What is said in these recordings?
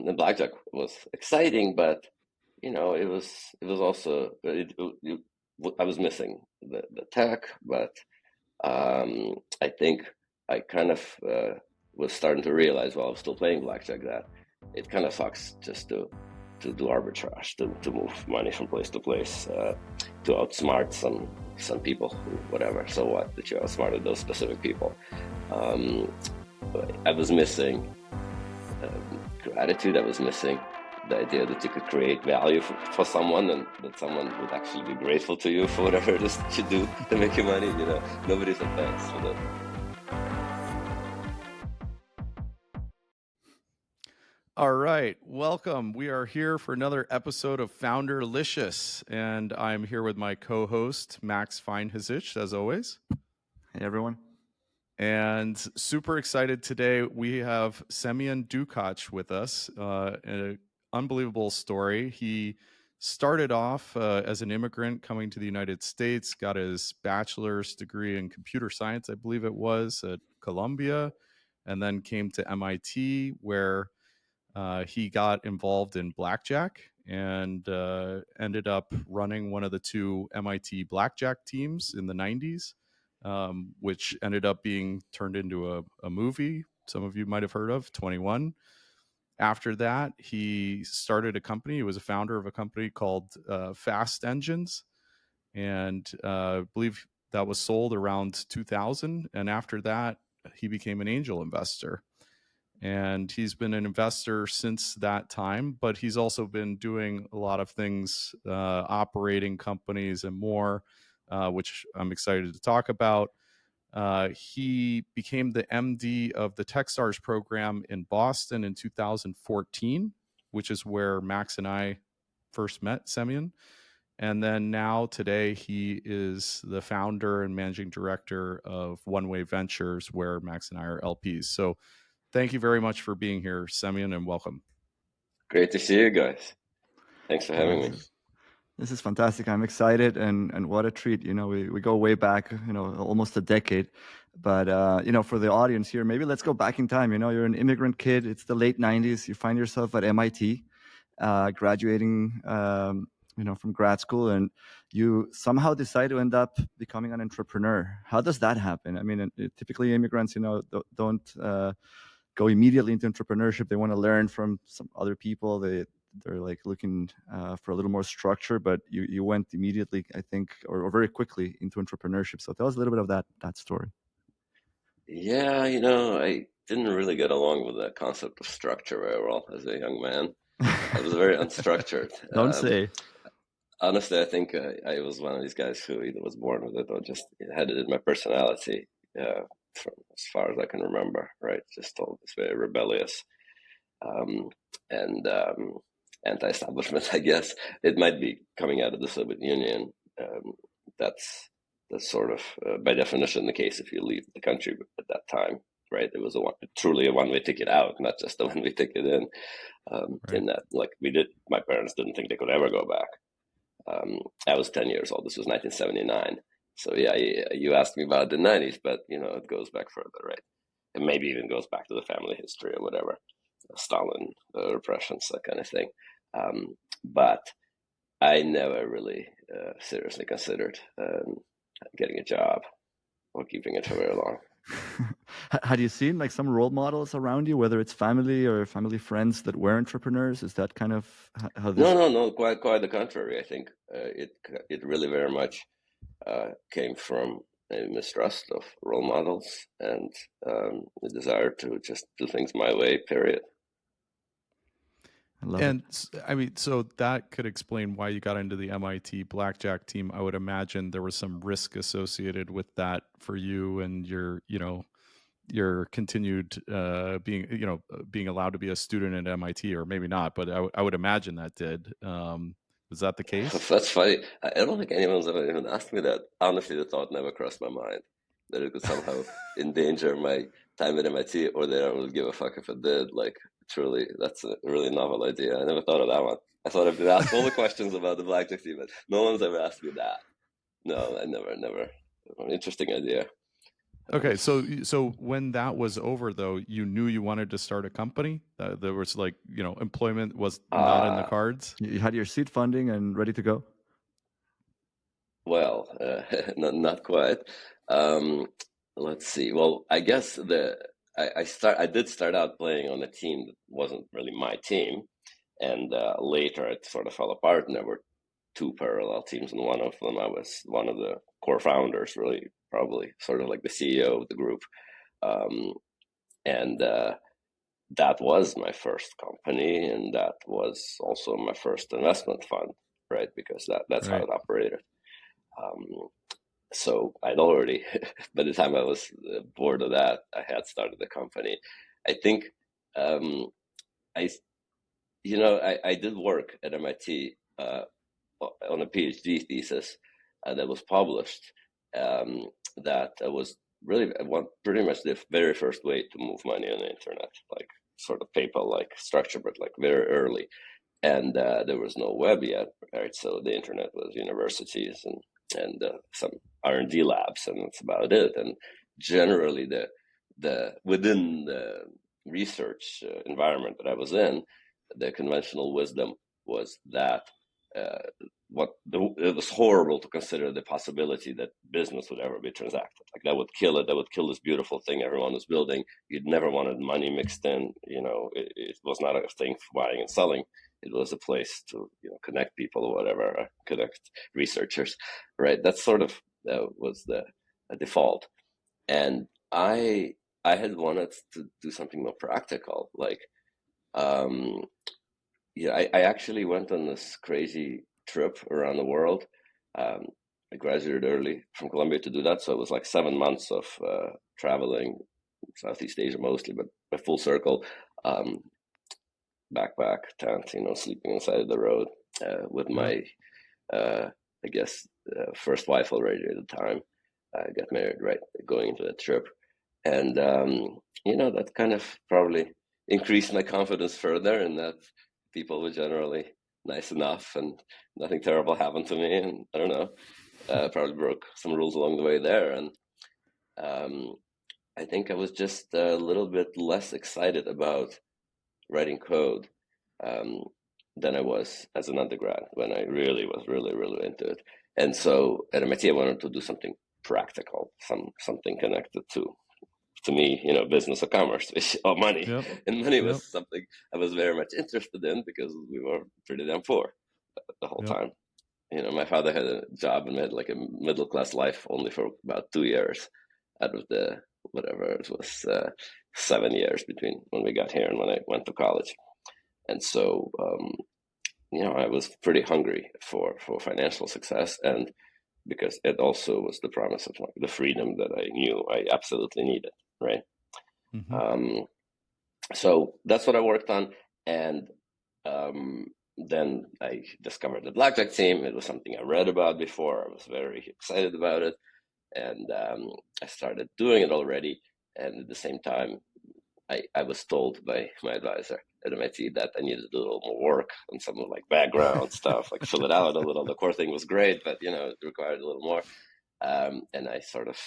And blackjack was exciting, but it was also I was missing the tech, but I think I kind of was starting to realize while I was still playing blackjack that it kind of sucks just to do arbitrage, to move money from place to place, to outsmart some people, whatever. So what? That you outsmarted those specific people. I was missing gratitude. I was missing the idea that you could create value for someone, and that someone would actually be grateful to you for whatever it is that you do to make you money. Nobody said thanks for that. All right, welcome. We are here for another episode of Founderlicious, and I'm here with my co-host Max Feinhazich, as always. Hey everyone. And super excited today. We have Semyon Dukach with us. An unbelievable story. He started off as an immigrant coming to the United States, got his bachelor's degree in computer science, I believe it was, at Columbia, and then came to MIT, where he got involved in blackjack and ended up running one of the two MIT Blackjack teams in the 90s, which ended up being turned into a movie some of you might have heard of, 21. After that, he started a company. He was a founder of a company called Fast Engines, and I believe that was sold around 2000. And after that, he became an angel investor. And he's been an investor since that time, but he's also been doing a lot of things, operating companies and more, which I'm excited to talk about. He became the MD of the Techstars program in Boston in 2014, which is where Max and I first met Semyon. And then now today he is the founder and managing director of One Way Ventures, where Max and I are LPs. So thank you very much for being here, Semyon, and welcome. Great to see you guys. Thanks for having me. This is fantastic. I'm excited, and what a treat. We go way back, almost a decade. But, for the audience here, maybe let's go back in time. You're an immigrant kid. It's the late 90s. You find yourself at MIT, graduating, from grad school, and you somehow decide to end up becoming an entrepreneur. How does that happen? I mean, typically immigrants, don't go immediately into entrepreneurship. They want to learn from some other people. They're like looking for a little more structure, but you went immediately, I think, or very quickly into entrepreneurship. So tell us a little bit of that story. Yeah, I didn't really get along with that concept of structure very well as a young man. I was very unstructured. Don't say. Honestly, I think I was one of these guys who either was born with it or just had it in my personality. From as far as I can remember, right? Just all this very rebellious and anti-establishment, I guess. It might be coming out of the Soviet Union. That's sort of, by definition, the case if you leave the country at that time, right? It was truly a one-way ticket out, not just a one-way ticket in. Right. In that, like my parents didn't think they could ever go back. I was 10 years old. This was 1979. So yeah, you asked me about the 90s, but it goes back further, right? It maybe even goes back to the family history or whatever, Stalin, repressions, that kind of thing. But I never really seriously considered getting a job or keeping it for very long. Had you seen like some role models around you, whether it's family or family friends that were entrepreneurs? Is that kind of how this? No, quite the contrary. I think it really very much came from a mistrust of role models and the desire to just do things my way, period. I mean, so that could explain why you got into the MIT Blackjack team. I would imagine there was some risk associated with that for you and your continued being allowed to be a student at MIT, or maybe not, but I would imagine that did. Was that the case? That's funny. I don't think anyone's ever even asked me that. Honestly, the thought never crossed my mind that it could somehow endanger my time at MIT, or that I would give a fuck if it did. Like, truly, that's a really novel idea. I never thought of that one. I thought I've been asked all the questions about the blackjack team, but no one's ever asked me that. No, I never. Interesting idea. Okay, so when that was over, though, you knew you wanted to start a company. There was like, employment was not in the cards. You had your seed funding and ready to go. Well, not quite. Um, let's see. Well, I guess I did start out playing on a team that wasn't really my team, and later it sort of fell apart, and there were two parallel teams, and one of them I was one of the core founders, really, probably sort of like the CEO of the group, and that was my first company, and that was also my first investment fund, right? Because that's how Right. it operated. So I'd already, by the time I was bored of that, I had started the company. I think I, I did work at MIT on a PhD thesis that was published. That was really pretty much the very first way to move money on the internet, like sort of PayPal-like structure, but like very early. And there was no web yet, right? So the internet was universities and some R&D labs, and that's about it. And generally, the within the research environment that I was in, the conventional wisdom was that it was horrible to consider the possibility that business would ever be transacted. Like that would kill it. That would kill this beautiful thing everyone was building. You'd never wanted money mixed in. It was not a thing for buying and selling. It was a place to connect people or whatever, connect researchers, right? That sort of was the default. And I had wanted to do something more practical, like I actually went on this crazy trip around the world. I graduated early from Columbia to do that, so it was like 7 months of traveling Southeast Asia mostly, but a full circle. Backpack tent, sleeping inside of the road with my, I guess, first wife already at the time. I got married right going into that trip. And, that kind of probably increased my confidence further, and that people were generally nice enough and nothing terrible happened to me. And I don't know, probably broke some rules along the way there. And I think I was just a little bit less excited about writing code than I was as an undergrad when I really was really into it. And so at MIT, I wanted to do something practical, something connected to me, business or commerce, or money. Yep. And money Yep. was something I was very much interested in because we were pretty damn poor the whole time. My father had a job and had like a middle class life only for about 2 years out of the whatever it was 7 years between when we got here and when I went to college. And so I was pretty hungry for financial success, and because it also was the promise of like the freedom that I knew I absolutely needed, right? Mm-hmm. So that's what I worked on, and then I discovered the Blackjack team. It was something I read about before. I was very excited about it, and I started doing it already. And at the same time, I was told by my advisor at MIT that I needed to do a little more work on some of like background stuff, like fill it out a little. The core thing was great, but it required a little more. And I sort of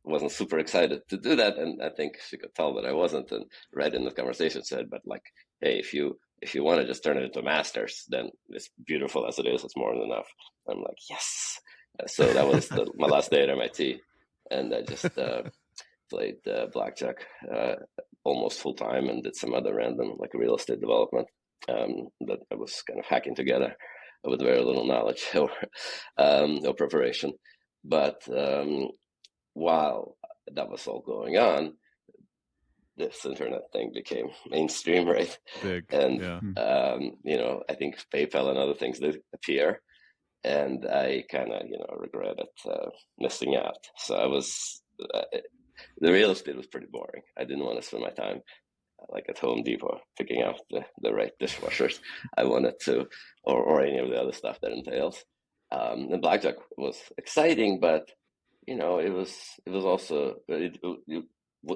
wasn't super excited to do that. And I think she could tell that I wasn't. And right in the conversation said, but like, hey, if you want to just turn it into a master's, then it's beautiful as it is. It's more than enough. I'm like, yes. So that was my last day at MIT, and I just played blackjack almost full time and did some other random like real estate development that I was kind of hacking together with very little knowledge or preparation. But while that was all going on, this internet thing became mainstream, right? Big. And yeah. I think PayPal and other things did appear, and I kind of regretted missing out. So I was the real estate was pretty boring. I didn't want to spend my time like at Home Depot picking out the right dishwashers. I wanted to, or any of the other stuff that entails. And blackjack was exciting, but it was also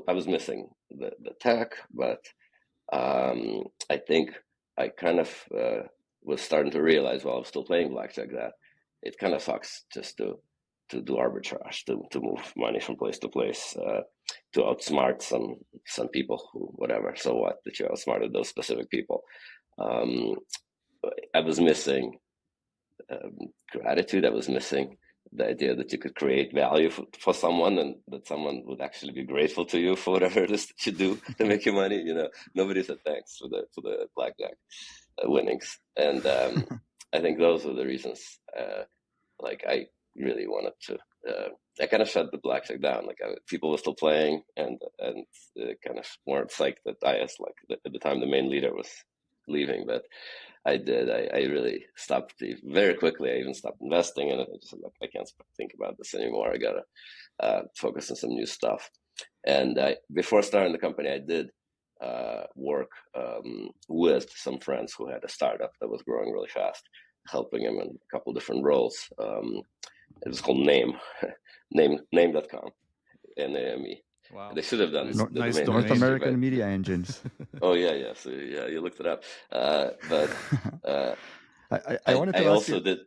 I was missing the tech, but I think I kind of was starting to realize while I was still playing blackjack that it kind of sucks just to do arbitrage, to move money from place to place, to outsmart some people who, whatever, so what, that you outsmarted those specific people. I was missing gratitude. I was missing the idea that you could create value for someone, and that someone would actually be grateful to you for whatever it is that you do to make you money. Nobody said thanks for the blackjack winnings, and I think those are the reasons. Like I really wanted to. I kind of shut the blackjack down. Like people were still playing, and kind of weren't psyched that I, as like at the time the main leader, was leaving, but I did. I really stopped very quickly. I even stopped investing in it. I just said, like, I can't think about this anymore. I gotta focus on some new stuff. And before starting the company, I did work with some friends who had a startup that was growing really fast, helping them in a couple different roles. It was called Name.com, NAME. Wow. They should have done nice North American Media Engines. Oh yeah. So yeah, you looked it up. But I wanted to I ask also you, did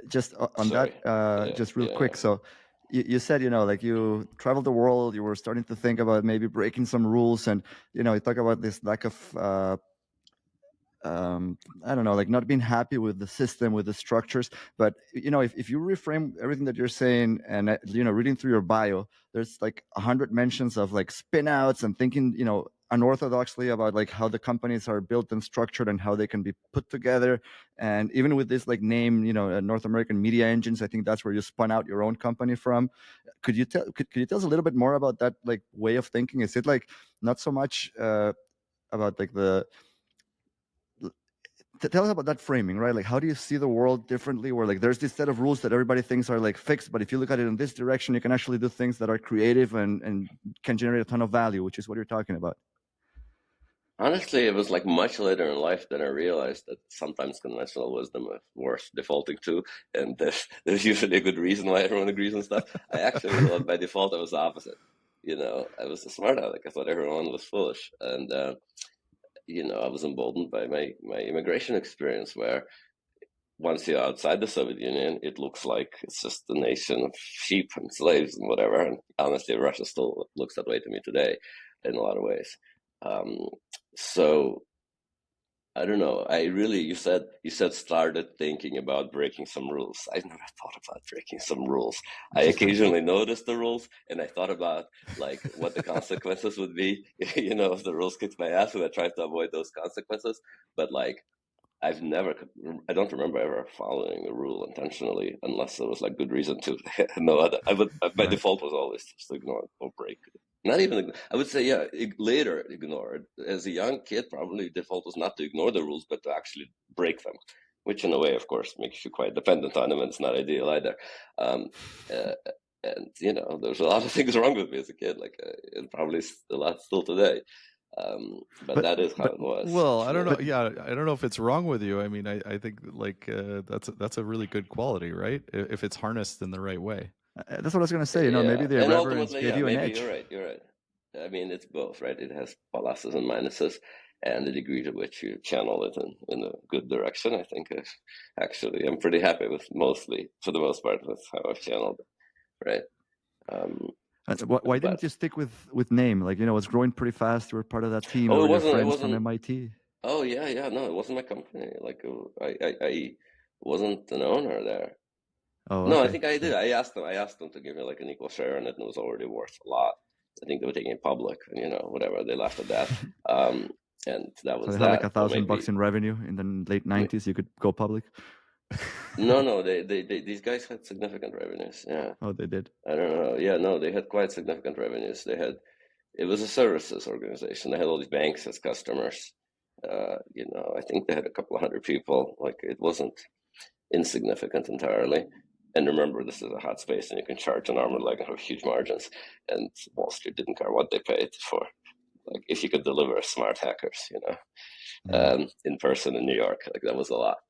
just on that, just real quick. So you said, like you traveled the world, you were starting to think about maybe breaking some rules, and you talk about this lack of I don't know, like not being happy with the system, with the structures. But if you reframe everything that you're saying, and reading through your bio, there's like 100 mentions of like spin outs and thinking unorthodoxly about like how the companies are built and structured and how they can be put together. And even with this like name, North American Media Engines, I think that's where you spun out your own company from. Could you tell us a little bit more about that like way of thinking? Is it like not so much about like tell us about that framing, right? Like, how do you see the world differently, where like there's this set of rules that everybody thinks are like fixed, but if you look at it in this direction, you can actually do things that are creative and can generate a ton of value, which is what you're talking about. Honestly, it was like much later in life that I realized that sometimes conventional wisdom is worth defaulting to, and there's usually a good reason why everyone agrees on stuff. I actually thought by default I was the opposite. I was a smart aleck. I thought everyone was foolish, and I was emboldened by my immigration experience, where once you're outside the Soviet Union, it looks like it's just a nation of sheep and slaves and whatever. And honestly, Russia still looks that way to me today in a lot of ways. So I don't know. You said started thinking about breaking some rules. I never thought about breaking some rules. I occasionally noticed the rules, and I thought about like what the consequences would be, if the rules kicked my ass, and I tried to avoid those consequences. But like, I don't remember ever following a rule intentionally, unless there was like good reason to. No other. My default was always just ignore or break. Not even, I would say, yeah, later ignore it. As a young kid, probably default was not to ignore the rules, but to actually break them, which in a way, of course, makes you quite dependent on them, and it's not ideal either. And there's a lot of things wrong with me as a kid, like and probably a lot still today. But that is how it was. Well, I don't know. Yeah, I don't know if it's wrong with you. I mean, I think like that's a really good quality, right? If it's harnessed in the right way. That's what I was going to say. Maybe the irreverence gave you an edge. You're right. I mean, it's both, right? It has pluses and minuses, and the degree to which you channel it in a good direction, I think, actually, I'm pretty happy with for the most part, with how I've channeled it, right? Why didn't you stick with name? Like, it's growing pretty fast. You were part of that team. Oh, your friends from MIT. Oh, yeah. No, it wasn't my company. Like, I wasn't an owner there. Oh, no, okay. I think I did. I asked them to give me like an equal share in it, and it was already worth a lot. I think they were taking it public, and whatever, they laughed at that. And that was so they that. Had like $1,000 in revenue in the late 90s. You could go public. No, these guys had significant revenues. Yeah. Oh, they did. I don't know. Yeah, no, they had quite significant revenues. It was a services organization. They had all these banks as customers. I think they had a couple of hundred people. Like, it wasn't insignificant entirely. And remember, this is a hot space, and you can charge an arm and leg and have huge margins. And Wall Street didn't care what they paid for, like, if you could deliver smart hackers, in person in New York. Like, that was a lot.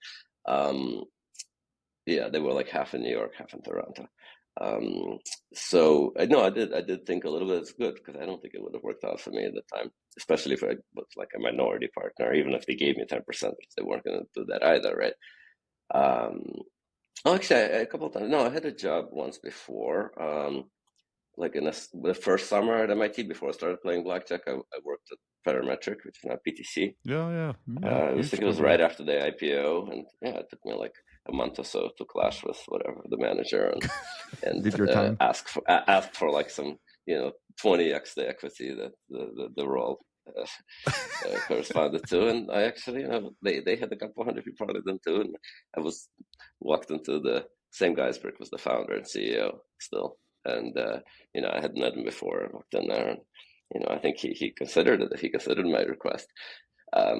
Yeah, they were like half in New York, half in Toronto. So I did think a little bit it's good, because I don't think it would have worked out for me at the time, especially if I was like a minority partner. Even if they gave me 10%, they weren't going to do that either, right? Oh, actually, a couple of times. No, I had a job once before. Like in the first summer at MIT before I started playing blackjack, I worked at Parametric, which is now PTC. Yeah, I huge think it was company. right after the IPO, and yeah, it took me like a month or so to clash with whatever the manager and Did your time. ask for like some 20x the equity that the role corresponded to, and I actually they had a couple hundred people under them too, and I walked into the same guy. Brick was the founder and CEO still, and I hadn't met him before. I walked in there, and I think he considered it. He considered my request. I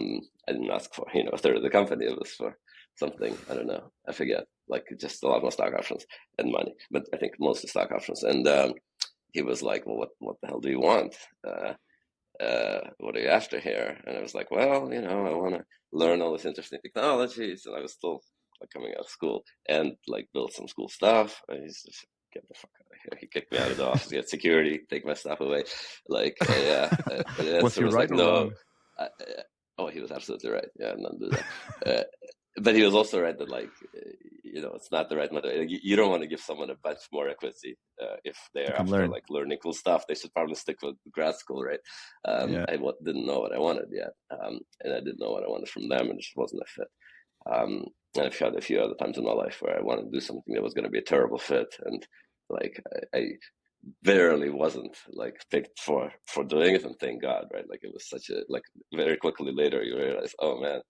didn't ask for a third of the company. It was for something, I don't know, I forget, like just a lot more stock options and money, but I think mostly stock options. And he was like, well, what the hell do you want? What are you after here? And I was like, well, I want to learn all this interesting technologies. And I was still like coming out of school and like build some cool stuff. And he's just, get the fuck out of here. He kicked me out of the office, get security, take my stuff away. Like, yeah. Was he right or wrong? Oh, he was absolutely right. Yeah, none do that. But he was also right that like, it's not the right method. Like, you don't want to give someone a bunch more equity if they're after learn. like learning cool stuff. They should probably stick with grad school, right? Yeah. I didn't know what I wanted yet, and I didn't know what I wanted from them, and it just wasn't a fit. And I've had a few other times in my life where I wanted to do something that was going to be a terrible fit, and like I barely wasn't like picked for doing it, and thank God, right? Like it was such a like very quickly later you realize, oh man.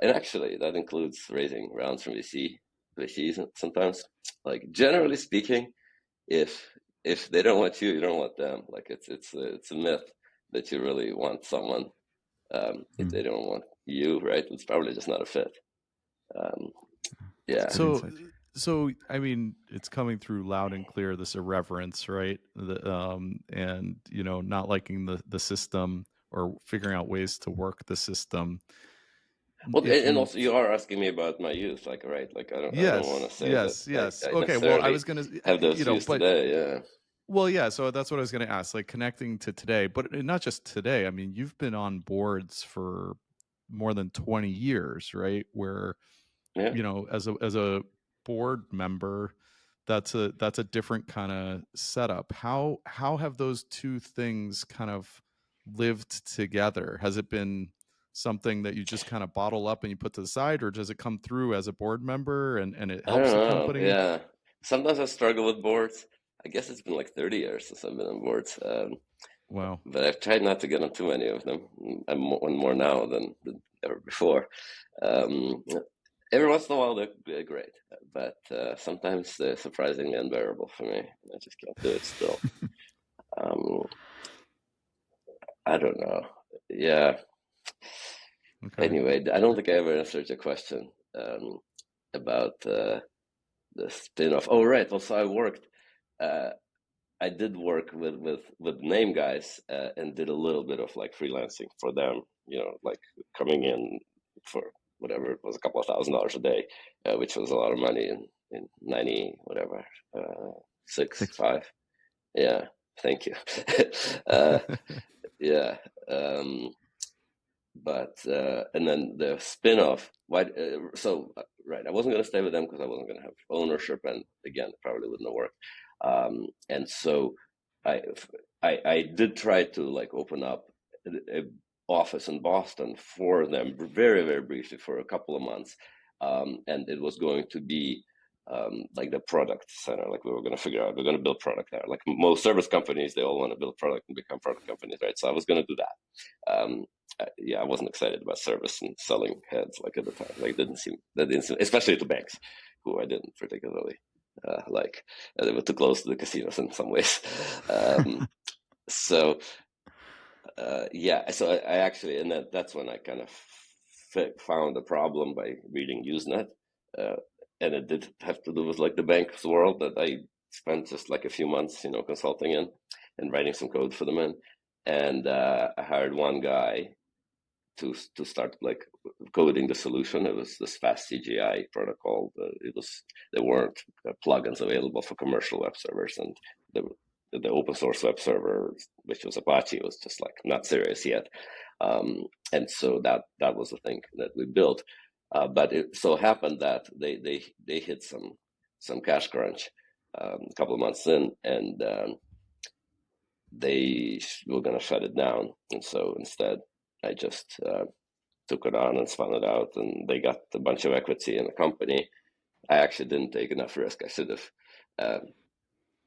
And actually, that includes raising rounds from VCs sometimes. Like generally speaking, if they don't want you, you don't want them. Like it's a myth that you really want someone. If they don't want you, right? It's probably just not a fit. Yeah. So I mean, it's coming through loud and clear, this irreverence, right? And not liking the system or figuring out ways to work the system. Well, and also you are asking me about my youth, like, right? Like I don't want to say that yes. I Okay, well, I necessarily was gonna, have those views today. Yeah. Well, yeah. So that's what I was gonna ask, like connecting to today, but not just today. I mean, you've been on boards for more than 20 years, right? Where Yeah. as a board member, that's a different kind of setup. How have those two things kind of lived together? Has it been something that you just kind of bottle up and you put to the side, or does it come through as a board member and it I don't helps the know. company? Yeah. Sometimes I struggle with boards. I guess it's been like 30 years since I've been on boards. Wow. But I've tried not to get on too many of them. I'm on more now than ever before. Every once in a while they're great, but sometimes they're surprisingly unbearable for me. I just can't do it still. I don't know. Yeah. Okay. Anyway, I don't think I ever answered your question about the spin-off. Oh, right. Well, so I did work with name guys and did a little bit of like freelancing for them, like coming in for whatever it was, a couple of $1,000s a day, which was a lot of money in 90, whatever, 6.5. Yeah. Thank you. Yeah. But and then the spin-off, right, I wasn't going to stay with them because I wasn't going to have ownership, and again, it probably wouldn't have worked. And so I did try to like open up a office in Boston for them very, very briefly for a couple of months, and it was going to be like the product center. Like we were going to figure out, we're going to build product there. Like most service companies, they all want to build product and become product companies, right? So I was going to do that. Yeah, I wasn't excited about service and selling heads like at the time. Like that didn't seem, especially to banks, who I didn't particularly like. They were too close to the casinos in some ways. So yeah, so I actually, and that's when I kind of found a problem by reading Usenet, and it did have to do with like the bank's world that I spent just like a few months, consulting in and writing some code for them in, and I hired one guy to start like coding the solution. It was this fast CGI protocol. There weren't plugins available for commercial web servers, and the open source web server, which was Apache, was just like not serious yet. And so that was the thing that we built. But it so happened that they hit some cash crunch a couple of months in, and they were going to shut it down. And so instead, I just took it on and spun it out, and they got a bunch of equity in the company. I actually didn't take enough risk. I should have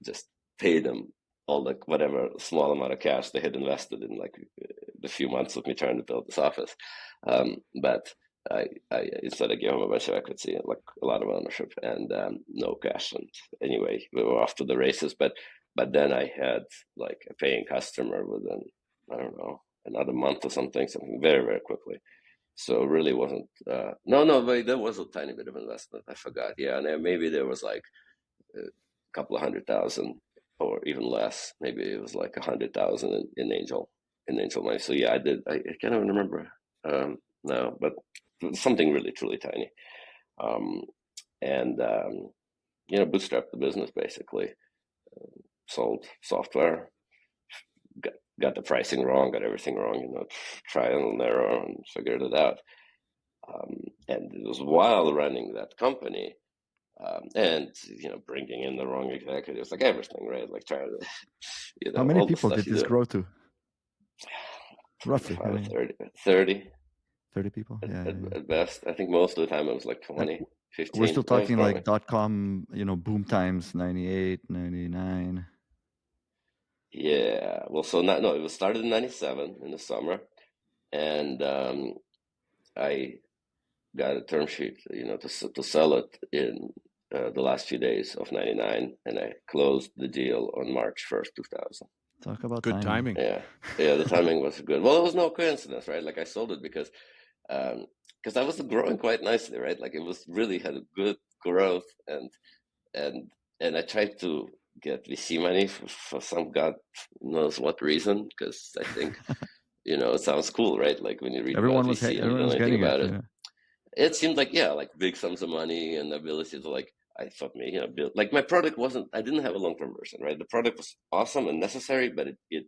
just paid them all the whatever small amount of cash they had invested in like the few months of me trying to build this office. But I instead I gave them a bunch of equity and like a lot of ownership and no cash. And anyway, we were off to the races. But then I had like a paying customer within, I don't know, another month or something very, very quickly. So it really wasn't, but there was a tiny bit of investment. I forgot. Yeah. And maybe there was like a couple of $100,000 or even less. Maybe it was like 100,000 in angel money. So yeah, I did. I can't even remember now, but something really, truly tiny. Bootstrapped the business basically. Sold software, got the pricing wrong, got everything wrong, trial and error, and figured it out. And it was while running that company and bringing in the wrong executives, like everything, right? Like trying to, How many all the people stuff did this grow to? Roughly, 30 people. At best. I think most of the time it was like 20, 15. We're still talking like .com, boom times, 98, 99. Yeah. Well, it was started in 97 in the summer, and I got a term sheet, to sell it in the last few days of 99, and I closed the deal on March 1st, 2000. Talk about good timing. Yeah, the timing was good. Well, it was no coincidence, right? Like I sold it because I was growing quite nicely, right? Like it was really had a good growth, and I tried to get VC money for some God knows what reason, because I think it sounds cool, right? Like when you read everyone about was VC and you know anything getting about it. it. It seemed like like big sums of money and the ability to I thought build like my product wasn't. I didn't have a long-term version, right? The product was awesome and necessary, but it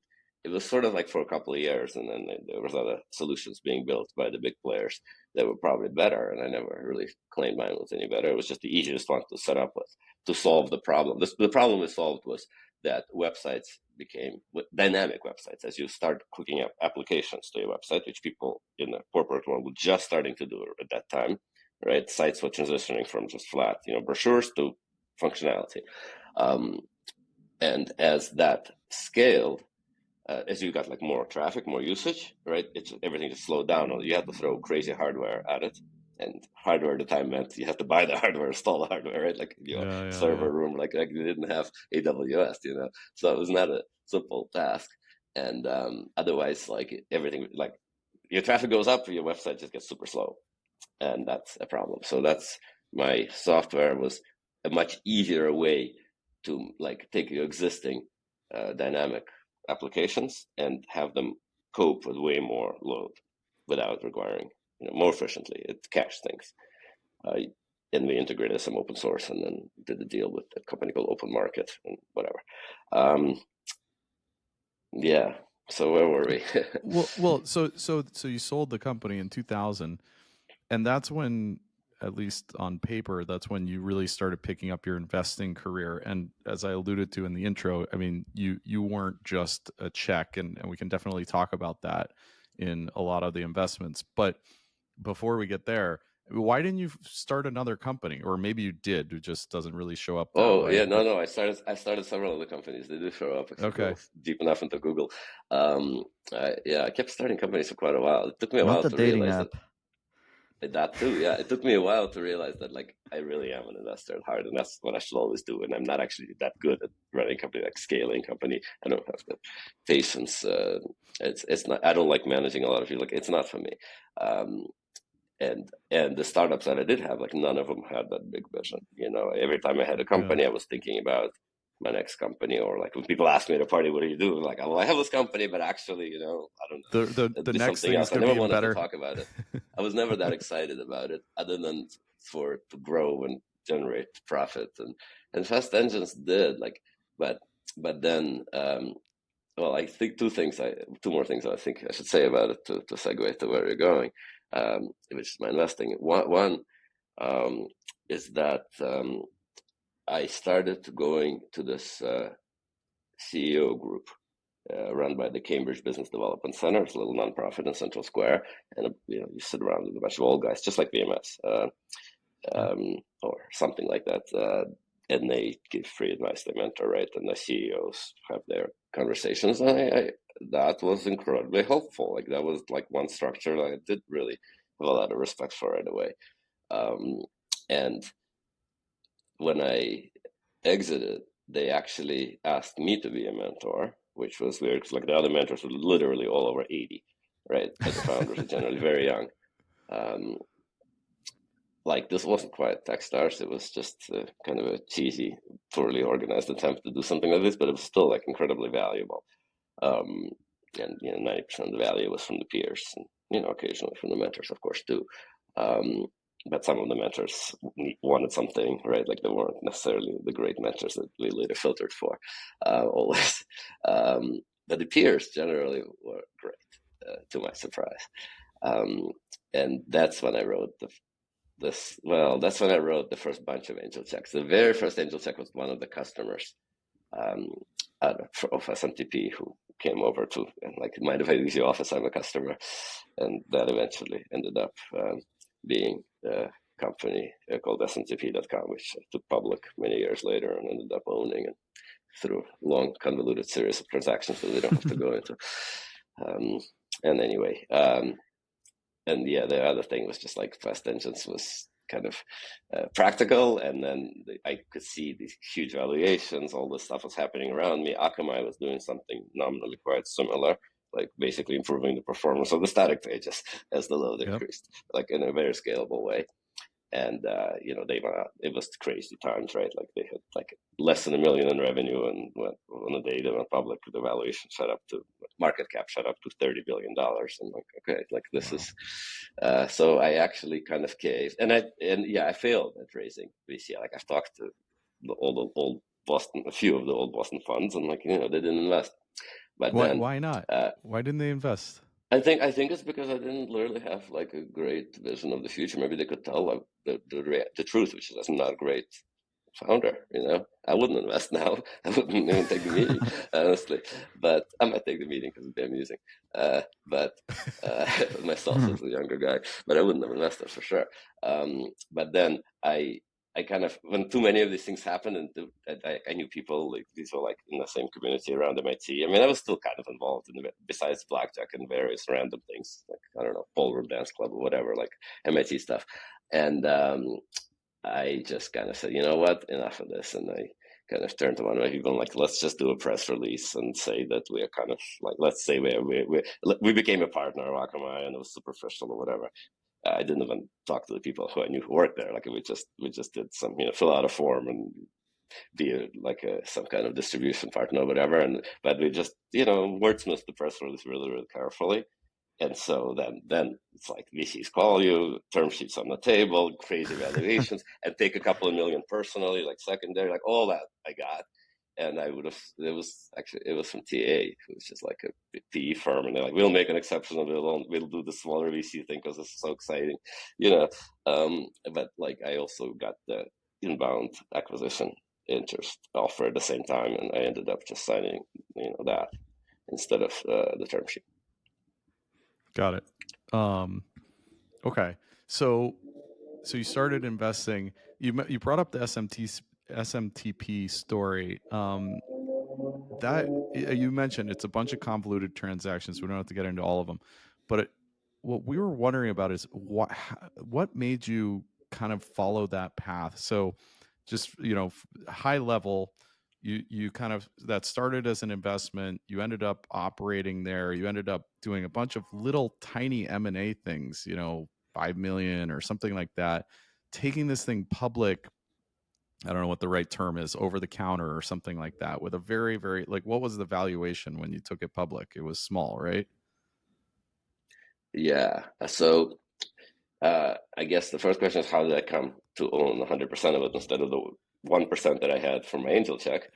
was sort of like for a couple of years, and then there was other solutions being built by the big players that were probably better, and I never really claimed mine was any better. It was just the easiest one to set up with to solve the problem. The problem we solved was that websites became dynamic websites. As you start hooking up applications to your website, which people in the corporate world were just starting to do at that time, right? Sites were transitioning from just flat, brochures to functionality. And as that scaled, as you got more traffic, more usage, right? Everything just slowed down. You had to throw crazy hardware at it. And hardware at the time meant you had to buy the hardware, install the hardware, right? Like server room, like you didn't have AWS, So it was not a simple task. And otherwise, everything, your traffic goes up, your website just gets super slow, and that's a problem. So that's my software was a much easier way to take your existing dynamic applications and have them cope with way more load without requiring more efficiently. It cached things. And we integrated some open source, and then did the deal with a company called Open Market and whatever. Yeah. So where were we? So you sold the company in 2000, and that's when, at least on paper, that's when you really started picking up your investing career. And as I alluded to in the intro, I mean, you weren't just a check, and we can definitely talk about that in a lot of the investments. But before we get there, why didn't you start another company? Or maybe you did, it just doesn't really show up that way. Yeah, no. I started several other companies. They do show up if you go deep enough into Google. I kept starting companies for quite a while. It took me a while to realize that too. Yeah, it took me a while to realize that I really am an investor at heart, and that's what I should always do. And I'm not actually that good at running a company, scaling company. I don't have the patience. It's not. I don't like managing a lot of people. It's not for me. And the startups that I did have, none of them had that big vision. Every time I had a company, I was thinking about my next company, or when people ask me at a party, "What do you do?" I have this company, but actually, I don't know. The next thing is I never wanted better. to talk about it. I was never that excited about it, other than for it to grow and generate profit. And Fast Engines did but then. I think two more things I think I should say about it to segue to where you're going. which is my investing. One is that I started going to this CEO group run by the Cambridge Business Development Center. It's a little nonprofit in Central Square, and you sit around with a bunch of old guys, just like VMS, or something like that. And they give free advice, they mentor, right? And the CEOs have their conversations. And that was incredibly helpful. Like that was like one structure that I did really have a lot of respect for right away. And when I exited, they actually asked me to be a mentor, which was weird because like the other mentors were literally all over 80, right? But the founders are generally very young. Like this wasn't quite Techstars. It was just kind of a cheesy, poorly organized attempt to do something like this, but it was still like incredibly valuable. And 90% of the value was from the peers, and occasionally from the mentors, of course, too. But some of the mentors wanted something, right? Like they weren't necessarily the great mentors that we later filtered for, always. But the peers generally were great, to my surprise. And that's when I wrote that's when I wrote the first bunch of angel checks. The very first angel check was one of the customers of SMTP who came over to, and like, mind if I use your office? I'm a customer. And that eventually ended up being a company called SMTP.com, which I took public many years later and ended up owning, and through a long, convoluted series of transactions that we don't have to go into. And anyway, and yeah, the other thing was just like Fast Engines was kind of practical, and then I could see these huge valuations, all this stuff was happening around me. Akamai was doing something nominally quite similar, like basically improving the performance of the static pages as the load increased, like in a very scalable way. And it was crazy times, right? Like they had like less than $1 million in revenue, and on the day they went public, the valuation market cap shot up to $30 billion. And like, okay, like this is so I actually kind of caved, and I failed at raising VC. Like I've talked to a few of the old Boston funds, and like they didn't invest. But why not? Why didn't they invest? I think it's because I didn't really have like a great vision of the future. Maybe they could tell like the truth, which is I'm not a great founder. I wouldn't invest now. I wouldn't even take the meeting, honestly. But I might take the meeting because it'd be amusing. But myself as a younger guy, but I wouldn't have invested for sure. But then I kind of, when too many of these things happened, and I knew people, like these were like in the same community around MIT. I mean, I was still kind of involved in besides Blackjack and various random things, like, I don't know, ballroom dance club or whatever, like MIT stuff. And I just kind of said, you know what, enough of this. And I kind of turned to one of my people and like, let's just do a press release and say that we are kind of like, let's say we became a partner of Akamai, and it was superficial or whatever. I didn't even talk to the people who I knew who worked there. Like we just did some, fill out a form and be some kind of distribution partner or whatever. But we just, wordsmith the press release really, really carefully. And so then it's like VCs call you, term sheets on the table, crazy valuations, and take a couple of million personally, like secondary, like all that I got. And it was from TA, who was just like a PE firm. And they're like, we'll make an exception and we'll do the smaller VC thing because this is so exciting, But like, I also got the inbound acquisition interest offer at the same time. And I ended up just signing, that instead of the term sheet. Got it. Okay. So you started investing. You brought up the SMTP story. That you mentioned, it's a bunch of convoluted transactions. We don't have to get into all of them, but what we were wondering about is what made you kind of follow that path. So just, high level, you kind of, that started as an investment. You ended up operating there. You ended up doing a bunch of little tiny M&A things, 5 million or something like that, taking this thing public. I don't know what the right term is, over the counter or something like that, with a very, very, like, what was the valuation when you took it public? It was small, right? Yeah. So I guess the first question is, how did I come to own 100% of it instead of the 1% that I had from my angel check?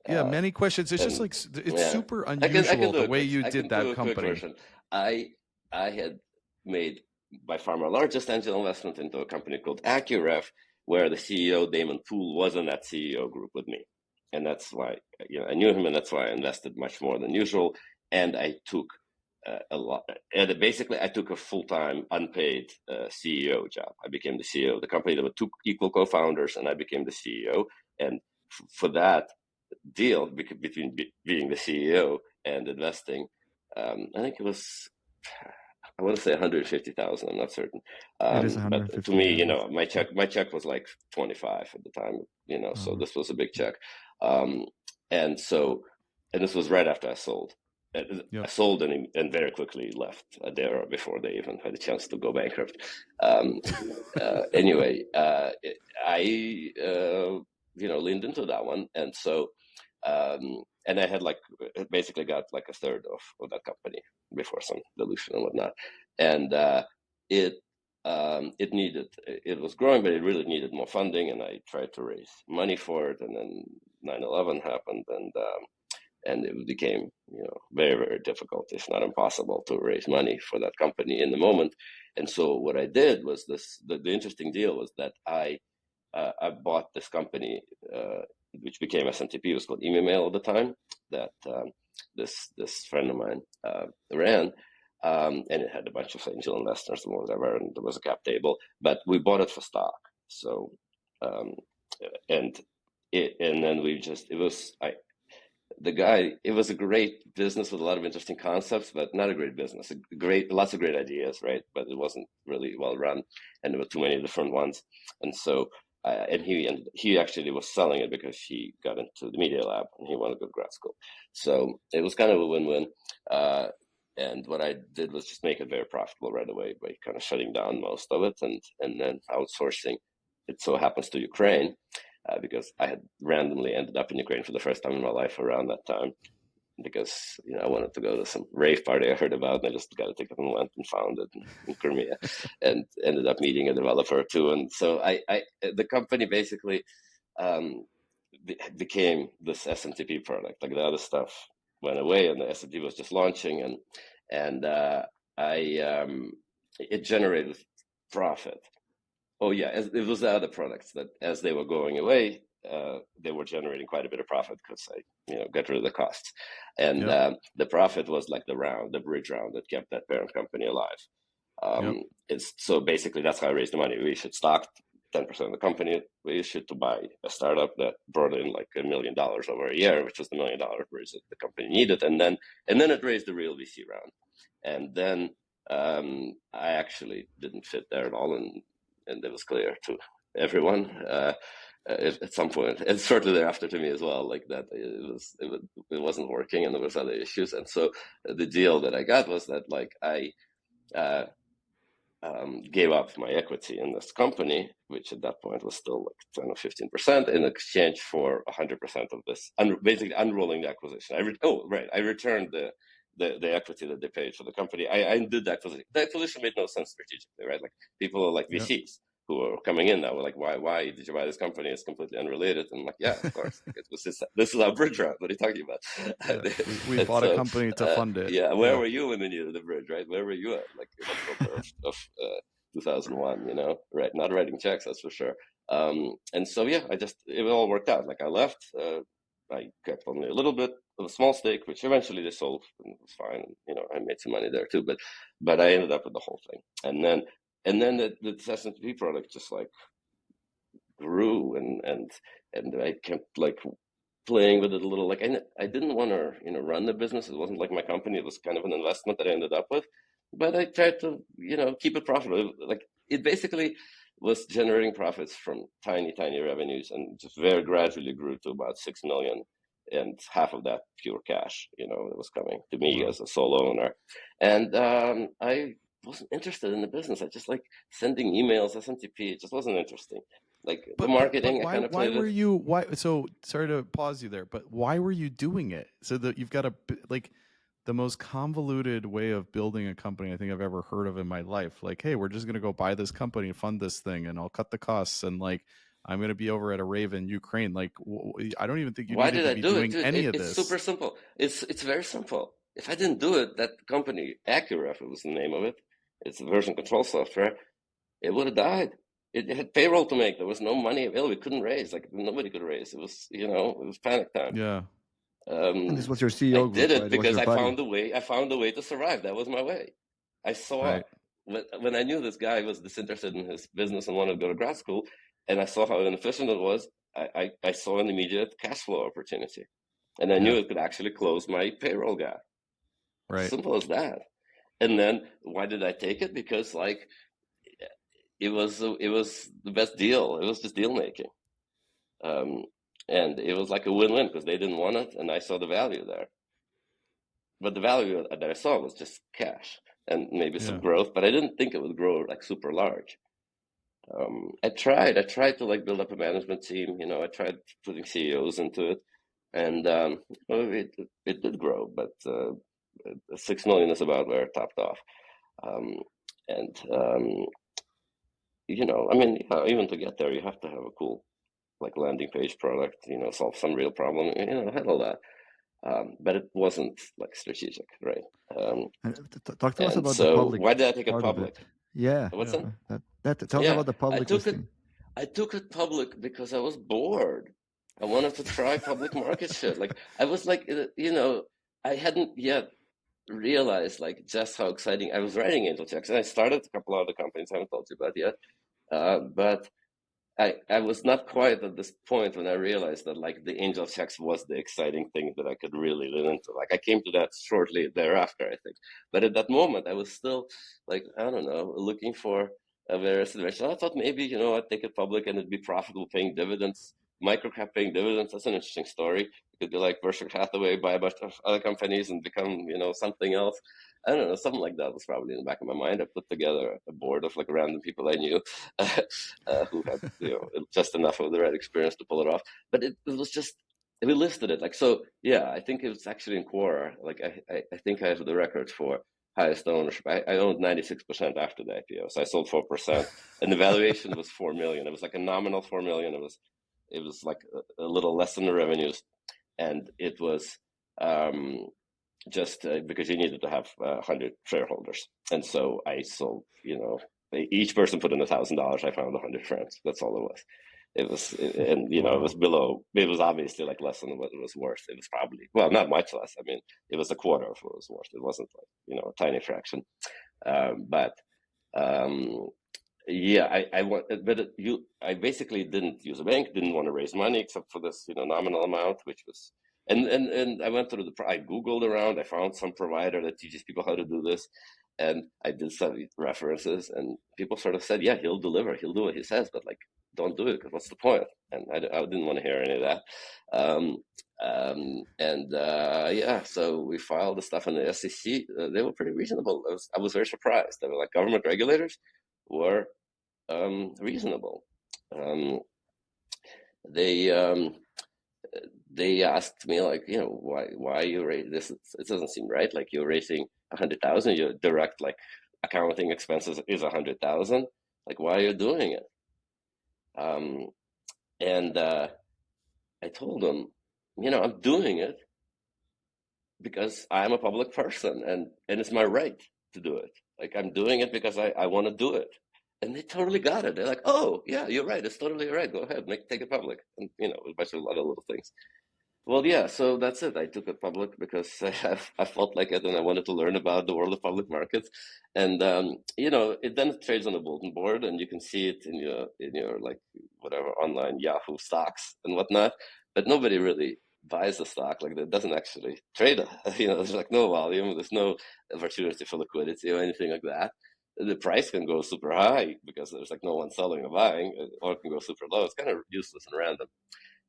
Yeah, many questions. It's just like, it's super unusual the way you did that company. I had made by far my largest angel investment into a company called AccuRef, where the CEO, Damon Poole, was in that CEO group with me. And that's why, I knew him, and that's why I invested much more than usual. And I took a lot. And basically, I took a full-time, unpaid CEO job. I became the CEO of the company. There were two equal co-founders, and I became the CEO. And for that deal between being the CEO and investing, I think it was, I want to say 150,000. I'm not certain. It is But 150. to me, Yeah. my check was like 25 at the time. So this was a big check. And this was right after I sold. I sold and very quickly left Adara before they even had a chance to go bankrupt. Anyway, I leaned into that one, and so and I had basically got like a third of that company before some dilution and whatnot, and it was growing, but it really needed more funding, and I tried to raise money for it, and then 9/11 happened, and it became very, very difficult, if not impossible, to raise money for that company in the moment. And so what I did was the interesting deal was that I bought this company, which became SMTP. It was called Email at the time, that this friend of mine ran, and it had a bunch of angel investors and whatever, and there was a cap table, but we bought it for stock. So and then it was a great business with a lot of interesting concepts, but not a great business. Lots of great ideas, right? But it wasn't really well run, and there were too many different ones. And so, and he actually was selling it because he got into the media lab and he wanted to go to grad school. So it was kind of a win-win. And what I did was just make it very profitable right away by kind of shutting down most of it and then outsourcing. It so happens to Ukraine. Because I had randomly ended up in Ukraine for the first time in my life around that time, because I wanted to go to some rave party I heard about, and I just got a ticket and went and found it in Crimea, and ended up meeting a developer too. And so the company basically became this SMTP product. Like the other stuff went away, and the SMTP was just launching, and it generated profit. Oh yeah, it was the other products that as they were going away, they were generating quite a bit of profit because I got rid of the costs, and the profit was like the bridge round that kept that parent company alive. So basically that's how I raised the money. We issued stock, 10% of the company. We issued to buy a startup that brought in like $1 million over a year, which was the $1 million raise that the company needed, and then it raised the real VC round, and then I actually didn't fit there at all, and it was clear to everyone at some point, and shortly thereafter to me as well, like that it wasn't working, and there was other issues. And so the deal that I got was that like I gave up my equity in this company, which at that point was still like 10 or 15%, in exchange for 100% of this, basically unrolling the acquisition. I returned the equity that they paid for the company. I did the acquisition. The acquisition made no sense strategically, right? Like people are like VCs who are coming in now, like, why did you buy this company? It's completely unrelated. And I'm like, yeah, of course. This is our bridge round. What are you talking about? We bought a company to fund it. Yeah, where were you when they needed the bridge, right? Where were you at, like in October of 2001? Right? Not writing checks, that's for sure. And so it all worked out. Like I left. I kept only a little bit of a small stake, which eventually they sold, and it was fine. I made some money there too, but I ended up with the whole thing. And then the SMTP product just like grew, and I kept like playing with it a little. Like I didn't want to run the business. It wasn't like my company. It was kind of an investment that I ended up with, but I tried to keep it profitable. Like it basically was generating profits from tiny revenues, and just very gradually grew to about 6 million, and half of that pure cash that was coming to me as a solo owner. And I wasn't interested in the business. I just like sending emails, SMTP. It just wasn't interesting. Like the marketing, but I kind of why played were it. you? Why? So sorry to pause you there, but why were you doing it? So that you've got the most convoluted way of building a company I think I've ever heard of in my life. Like, hey, we're just going to go buy this company, fund this thing, and I'll cut the costs, and like I'm going to be over at a rave in Ukraine. Like, I don't even think you needed to be doing any of this. It's super simple. It's very simple. If I didn't do it, that company, AccuRef, was the name of it, it's a version control software, it would have died. It had payroll to make. There was no money available. We couldn't raise. Like nobody could raise. It was, it was panic time. Yeah. And this was your I CEO did group, it right? It was because your I buddy. found a way. I found a way to survive. That was my way. I saw Right. when I knew this guy was disinterested in his business and wanted to go to grad school, and I saw how inefficient it was. I saw an immediate cash flow opportunity, and I knew it could actually close my payroll gap. Right. Simple as that. And then why did I take it? Because like it was the best deal. It was just deal making, and it was like a win-win because they didn't want it, and I saw the value there. But the value that I saw was just cash and maybe some growth, but I didn't think it would grow like super large. I tried to like build up a management team. I tried putting CEOs into it, and it did grow, but 6 million is about where it topped off. And I mean, even to get there, you have to have a cool like landing page product. Solve some real problem. Had all that. But it wasn't like strategic, right? Talk to us about the So public why did I take it part of public? it. Yeah. What's that? Tell us about the public I listing. I took it public because I was bored. I wanted to try public market shit. Like I was like, I hadn't yet realized like just how exciting. I was writing angel checks, and I started a couple other companies I haven't told you about yet. But I was not quite at this point when I realized that like the angel checks was the exciting thing that I could really lean into. Like I came to that shortly thereafter, I think. But at that moment, I was still like, I don't know, looking for a various situation. I thought maybe, I'd take it public and it'd be profitable paying dividends, microcap paying dividends. That's an interesting story. It could be like Berkshire Hathaway, buy a bunch of other companies and become, something else. I don't know, something like that was probably in the back of my mind. I put together a board of like random people I knew who had just enough of the right experience to pull it off. But it was just we listed it like so. Yeah, I think it was actually in Quora. Like I think I have the record for highest ownership. I owned 96% after the IPO, so I sold 4%, and the valuation was 4 million. It was like a nominal 4 million. It was like a little less than the revenues, and it was just because you needed to have 100 shareholders. And so I sold, each person put in $1,000. I found 100 friends. That's all it was. It was, and it was below. It was obviously like less than what it was worth. It was probably not much less. I mean, it was a quarter of what it was worth. It wasn't like a tiny fraction. But yeah, I want, but I basically didn't use a bank. Didn't want to raise money except for this nominal amount, which was. And I went through I Googled around, I found some provider that teaches people how to do this. And I did some references, and people sort of said, yeah, he'll deliver, he'll do what he says, but like, don't do it, because what's the point? And I didn't want to hear any of that. Yeah, so we filed the stuff in the SEC. They were pretty reasonable. I was very surprised. They were like, government regulators were reasonable. They asked me like, why you raise this? It doesn't seem right. Like you're raising 100,000, your direct like accounting expenses is 100,000. Like why are you doing it? And I told them, I'm doing it because I'm a public person and it's my right to do it. Like I'm doing it because I want to do it. And they totally got it. They're like, oh yeah, you're right. It's totally right. Go ahead, take it public. And a bunch of a lot of little things. Well, yeah, so that's it. I took it public because I felt like it and I wanted to learn about the world of public markets. And, it then trades on the bulletin board and you can see it in your like, whatever, online Yahoo stocks and whatnot. But nobody really buys the stock. Like, it doesn't actually trade. There's like no volume. There's no opportunity for liquidity or anything like that. The price can go super high because there's like no one selling or buying, or it can go super low. It's kind of useless and random.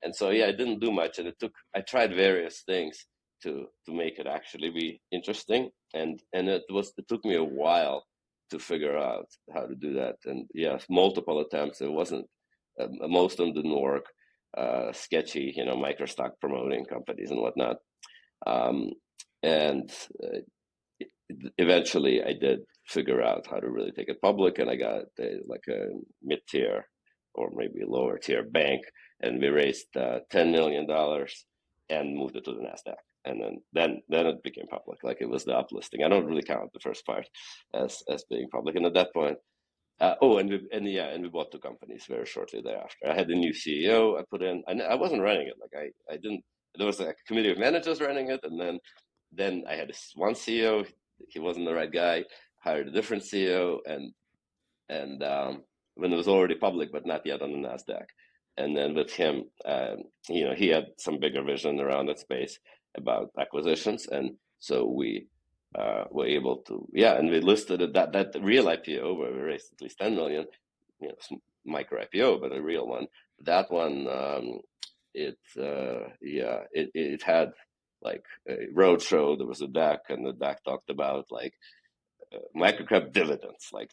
And so, yeah, I didn't do much, and I tried various things to make it actually be interesting, and it took me a while to figure out how to do that, and yes, multiple attempts. It wasn't most of them didn't work. Sketchy, micro stock promoting companies and whatnot, and eventually I did figure out how to really take it public, and I got like a mid-tier or maybe a lower tier bank, and we raised $10 million and moved it to the NASDAQ. and then it became public. Like it was the uplisting. I don't really count the first part as being public. And at that point, we bought 2 companies very shortly thereafter. I had a new CEO. I put in. I wasn't running it. Like I didn't. There was a committee of managers running it, and then I had this one CEO. He wasn't the right guy. Hired a different CEO, and when it was already public, but not yet on the NASDAQ. And then with him, he had some bigger vision around that space about acquisitions, and so we were able to, and we listed it, that real IPO where we raised at least 10 million, micro IPO, but a real one. That one, it had like a roadshow. There was a deck, and the deck talked about like microcap dividends, like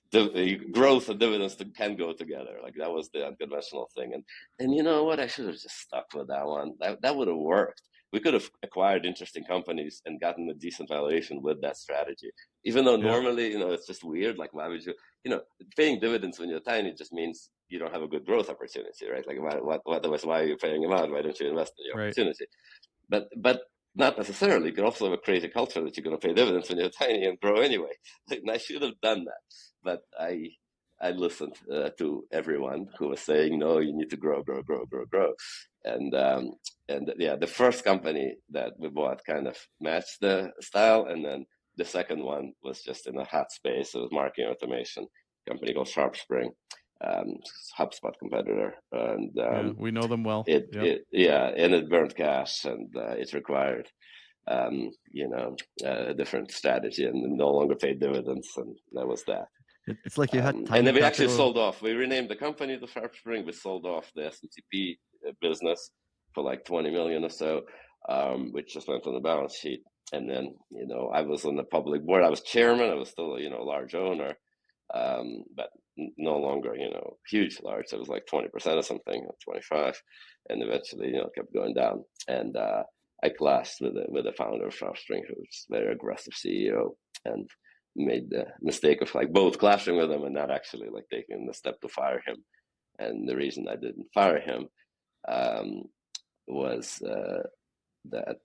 growth and dividends can go together. Like that was the unconventional thing. And you know what? I should have just stuck with that one. That would have worked. We could have acquired interesting companies and gotten a decent valuation with that strategy. Even though normally, it's just weird. Like why would you, paying dividends when you're tiny just means you don't have a good growth opportunity, right? Like otherwise, why are you paying them out? Why don't you invest in your opportunity? But not necessarily. You can also have a crazy culture that you're going to pay dividends when you're tiny and grow anyway. Like, and I should have done that, but I listened to everyone who was saying, no, you need to grow. And the first company that we bought kind of matched the style, and then the second one was just in a hot space. It was marketing automation, company called SharpSpring. HubSpot competitor, and we know them well. And it burned cash, and it required a different strategy, and no longer paid dividends, and that was that. It's like you had tiny and then we capital. actually sold off. We renamed the company to SharpSpring. We sold off the SMTP business for like 20 million or so, which just went on the balance sheet. And then I was on the public board. I was chairman. I was still a large owner. But no longer, huge large. It was like 20% or something, 25, and eventually, kept going down. And I clashed with the founder of SharpSpring, who was a very aggressive CEO, and made the mistake of like both clashing with him and not actually like taking the step to fire him. And the reason I didn't fire him was that.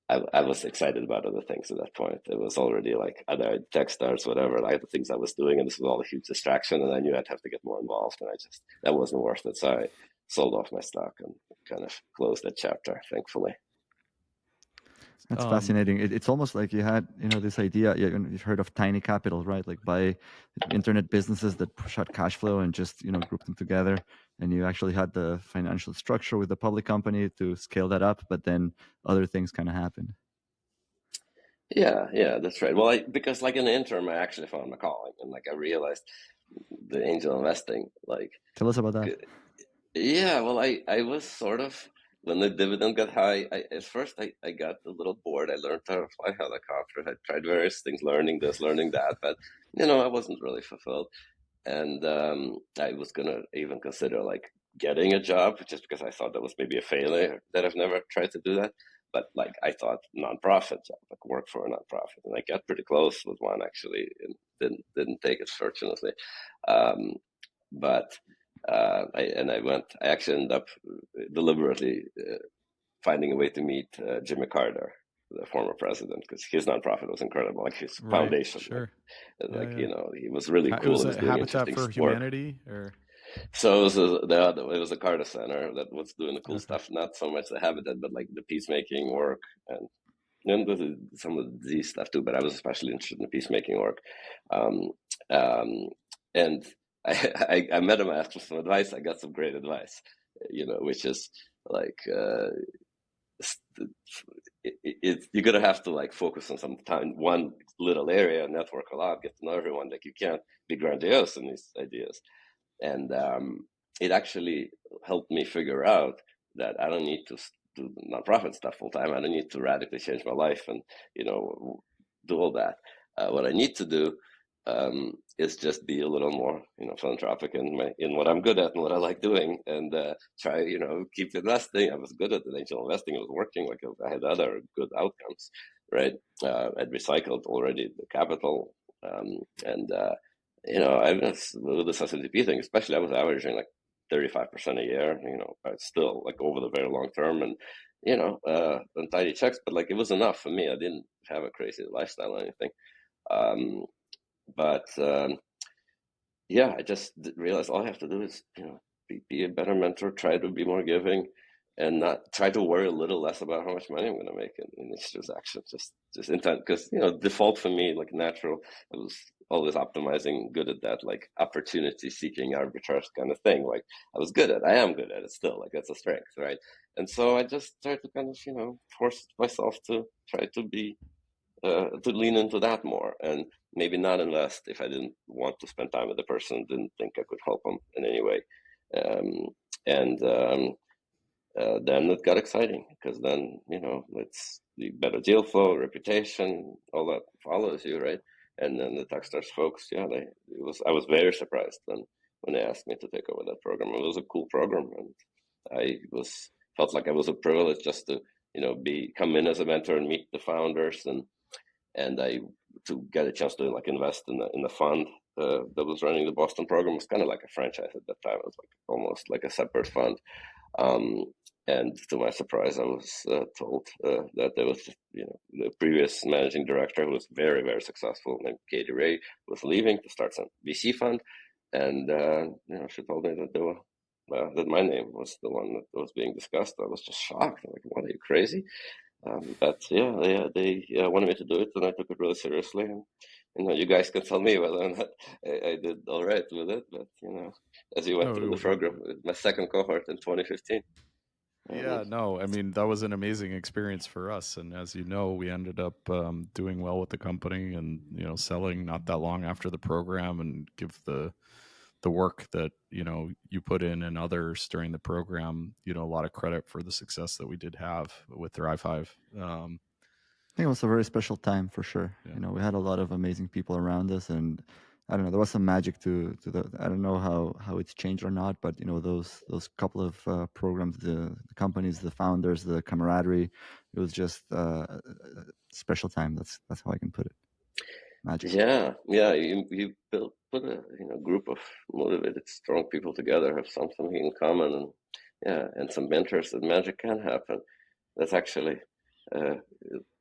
I was excited about other things at that point. It was already like other Techstars, whatever, like the things I was doing, and this was all a huge distraction, and I knew I'd have to get more involved, and that wasn't worth it. So I sold off my stock and kind of closed that chapter, thankfully. That's fascinating. It's almost like you had, this idea. You've heard of tiny capital, right? Like buy internet businesses that push out cash flow and just, group them together. And you actually had the financial structure with the public company to scale that up, but then other things kind of happened. Yeah, that's right. Well, because like in the interim, I actually found my calling, and like I realized the angel investing. Like, tell us about that. Yeah, well, I was sort of, when the dividend got high, at first I got a little bored. I learned how to fly helicopters. I tried various things, learning this, learning that, but I wasn't really fulfilled. And I was gonna even consider like getting a job, just because I thought that was maybe a failure, that I've never tried to do that. But like I thought nonprofit job, like work for a nonprofit, and I got pretty close with one actually, and didn't take it, fortunately. But I actually ended up deliberately finding a way to meet Jimmy Carter, the former president, because his nonprofit was incredible, like his foundation. Sure. Like, he was really cool. It was a Habitat for Humanity, or so it was a Carter Center that was doing the cool stuff, not so much the Habitat, but like the peacemaking work and some of the disease stuff too. But I was especially interested in the peacemaking work, and I met him. I asked for some advice. I got some great advice, which is like you're gonna have to like focus on some time, one little area, network a lot, get to know everyone. Like you can't be grandiose in these ideas, and it actually helped me figure out that I don't need to do nonprofit stuff full time. I don't need to radically change my life and do all that. What I need to do is just be a little more, philanthropic in what I'm good at and what I like doing, and try, keep investing. I was good at the angel investing. It was working. Like I had other good outcomes, right? I'd recycled already the capital, and I was with this SMTP thing, especially I was averaging like 35% a year, still like over the very long term, and on tiny checks, but like it was enough for me. I didn't have a crazy lifestyle or anything. But yeah, I just realized all I have to do is, be a better mentor, try to be more giving, and not try to worry a little less about how much money I'm going to make in each transaction. Just intent, because default for me, like natural, I was always optimizing, good at that, like opportunity seeking, arbitrage kind of thing. Like I am good at it still. Like that's a strength, right? And so I just tried to kind of force myself to try to be to lean into that more, and maybe not invest if I didn't want to spend time with the person, didn't think I could help them in any way. And then it got exciting, because then it's the better deal flow, reputation, all that follows you, right? And then the Techstars folks, I was very surprised when they asked me to take over that program. It was a cool program, and I felt like I was a privilege just to come in as a mentor and meet the founders, and I to get a chance to like invest in the fund that was running the Boston program. It was kind of like a franchise at that time. It was like almost like a separate fund. And to my surprise, I was told that there was the previous managing director, who was very, very successful, named Katie Ray, was leaving to start some VC fund, and she told me that that my name was the one that was being discussed. I was just shocked. I'm like, what, are you crazy? But yeah, they wanted me to do it, and I took it really seriously. And you guys can tell me whether or not I did all right with it. But as you went through the program, my second cohort in 2015. Yeah, no, I mean, that was an amazing experience for us. And as you know, we ended up doing well with the company, and selling not that long after the program, and give the work that you put in and others during the program a lot of credit for the success that we did have with Thrive5. I think it was a very special time for sure. Yeah. We had a lot of amazing people around us, and I don't know, there was some magic to the. I don't know how it's changed or not, but those couple of programs, the companies, the founders, the camaraderie, it was just a special time. That's how I can put it. Magic. Yeah. You put a group of motivated, strong people together, have something in common, and some mentors, that magic can happen. That's actually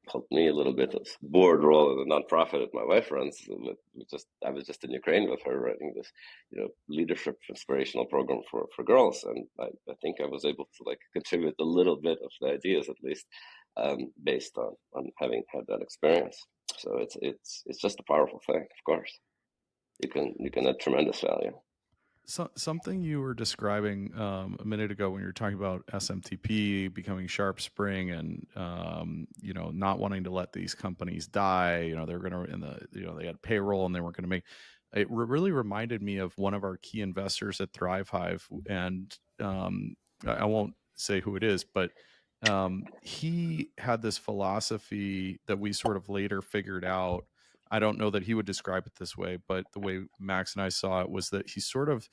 helped me a little bit. As board role in a nonprofit that my wife runs. I was just in Ukraine with her, running this, leadership inspirational program for girls, and I think I was able to like contribute a little bit of the ideas, at least, based on having had that experience. So it's just a powerful thing. Of course, you can add tremendous value. So, something you were describing a minute ago when you were talking about SMTP becoming Sharp Spring, and not wanting to let these companies die. They're going to they had payroll, and they weren't going to make. It really reminded me of one of our key investors at Thrive5, and I won't say who it is, but he had this philosophy that we sort of later figured out. I don't know that he would describe it this way, but the way Max and I saw it was that he sort of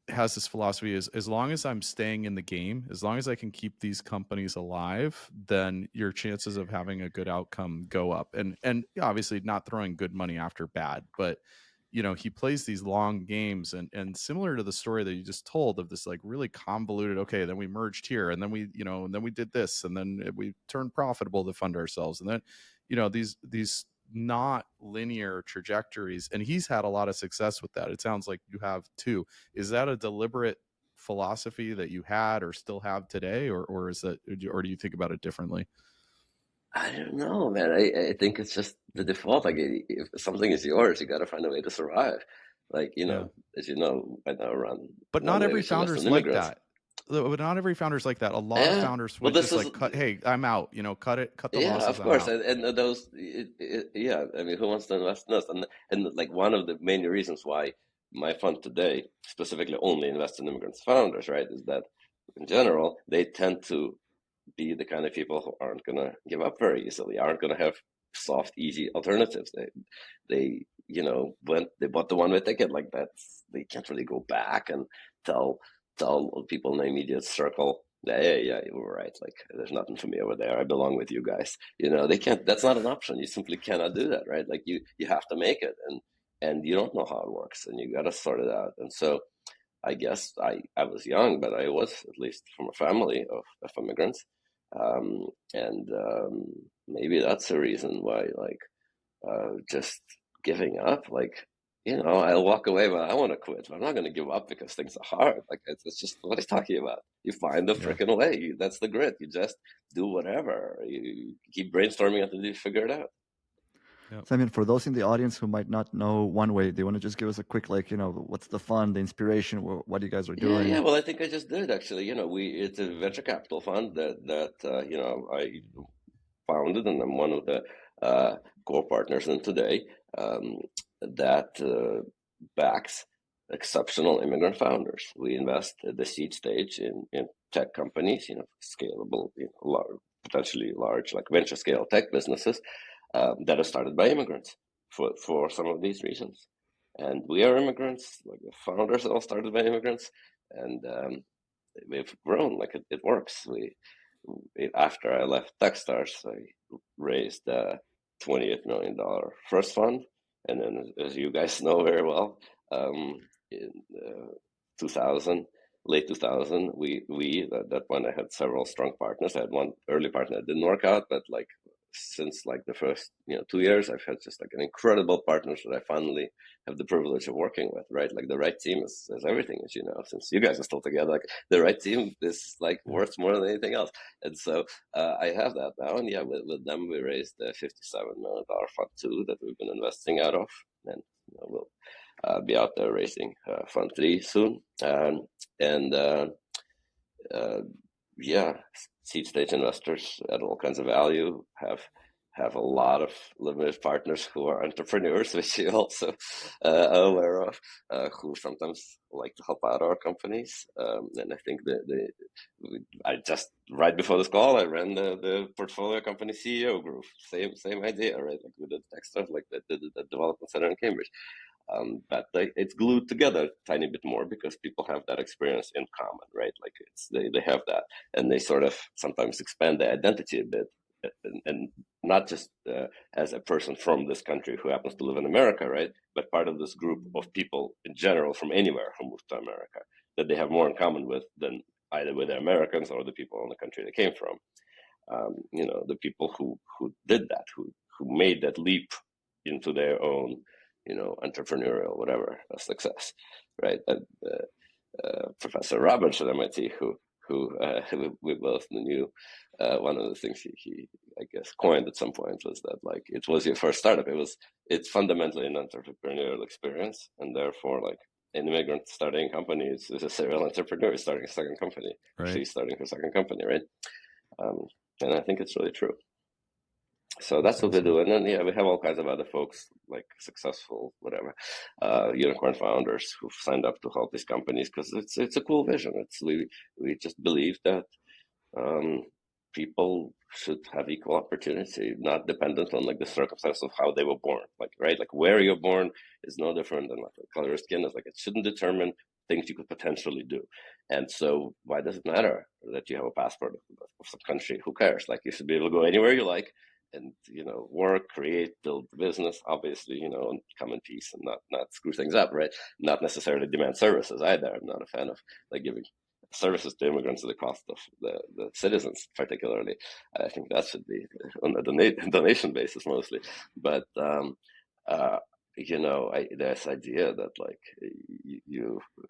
has this philosophy is, as long as I'm staying in the game, as long as I can keep these companies alive, then your chances of having a good outcome go up. And obviously not throwing good money after bad, but he plays these long games, and similar to the story that you just told of this like really convoluted, okay, then we merged here, and then we, and then we did this, and then we turned profitable to fund ourselves. And then, these not linear trajectories, and he's had a lot of success with that. It sounds like you have too. Is that a deliberate philosophy that you had or still have today, or is that, or do you think about it differently? I don't know, man. I think it's just the default. Like, if something is yours, you got to find a way to survive. Like, as you know, I now run. But not every founder's like that. But not every founder's like that. A lot of founders would just like cut. Hey, I'm out. Cut the losses. Yeah, of course. And those, yeah. I mean, who wants to invest in us? And like one of the main reasons why my fund today specifically only invests in immigrants founders, right, is that in general they tend to be the kind of people who aren't going to give up very easily, aren't going to have soft, easy alternatives. They when they bought the one-way ticket, like that, they can't really go back and tell people in the immediate circle, yeah, you were right. Like, there's nothing for me over there. I belong with you guys. They can't. That's not an option. You simply cannot do that, right? Like, you have to make it, and you don't know how it works, and you got to sort it out. And so, I guess I was young, but I was, at least from a family of immigrants. Maybe that's the reason why, like, just giving up, like, I'll walk away, but I want to quit. I'm not going to give up because things are hard. Like, it's just what he's talking about. You find the freaking way. That's the grit. You just do whatever. You keep brainstorming until you figure it out. Yep. Semyon, for those in the audience who might not know One Way, do you want to just give us a quick, like, what's the fun, the inspiration, what you guys are doing? Yeah. Well, I think I just did, actually. It's a venture capital fund that I founded, and I'm one of the core partners in today, that backs exceptional immigrant founders. We invest at the seed stage in tech companies, scalable, potentially large, like venture scale tech businesses that are started by immigrants for some of these reasons. And we are immigrants, like the founders all started by immigrants, and we've grown, like it works. After I left Techstars, I raised a $28 million first fund, and then, as you guys know very well, in 2000, late 2000, that one I had several strong partners. I had one early partner that didn't work out, but like since like the first 2 years, I've had just like an incredible partners that I finally have the privilege of working with, right? Like the right team is everything, as you know, since you guys are still together. Like the right team is like worth more than anything else. And so I have that now. And yeah, with them, we raised a $57 million fund two that we've been investing out of. And we'll be out there raising fund three soon. Yeah, seed stage investors at all kinds of value have a lot of limited partners who are entrepreneurs, which you also are aware of, who sometimes like to help out our companies. And I think I just, right before this call, I ran the portfolio company CEO group. Same idea, right? Like we did Techstars, like the development center in Cambridge. But it's glued together a tiny bit more because people have that experience in common, right? Like they have that, and they sort of sometimes expand their identity a bit, and not just as a person from this country who happens to live in America, right? But part of this group of people in general from anywhere who moved to America that they have more in common with than either with the Americans or the people in the country they came from. The people who did that, who made that leap into their own entrepreneurial whatever success, right? And Professor Roberts at MIT, who we both knew, one of the things he I guess coined at some point was that like it was your first startup. It's fundamentally an entrepreneurial experience, and therefore like an immigrant starting a company is a serial entrepreneur starting a second company. Right. She's starting her second company, right? And I think it's really true. So that's what we do. And then, we have all kinds of other folks, like successful, whatever, unicorn founders who've signed up to help these companies because it's a cool vision. We just believe that people should have equal opportunity, not dependent on like the circumstances of how they were born. Like, right? Like where you're born is no different than what the color of skin is. Like it shouldn't determine things you could potentially do. And so why does it matter that you have a passport of some country? Who cares? Like you should be able to go anywhere you like and, work, create, build business, obviously, and come in peace and not screw things up, right? Not necessarily demand services either. I'm not a fan of like giving services to immigrants at the cost of the citizens, particularly. I think that should be on a donation basis mostly. But, this idea that like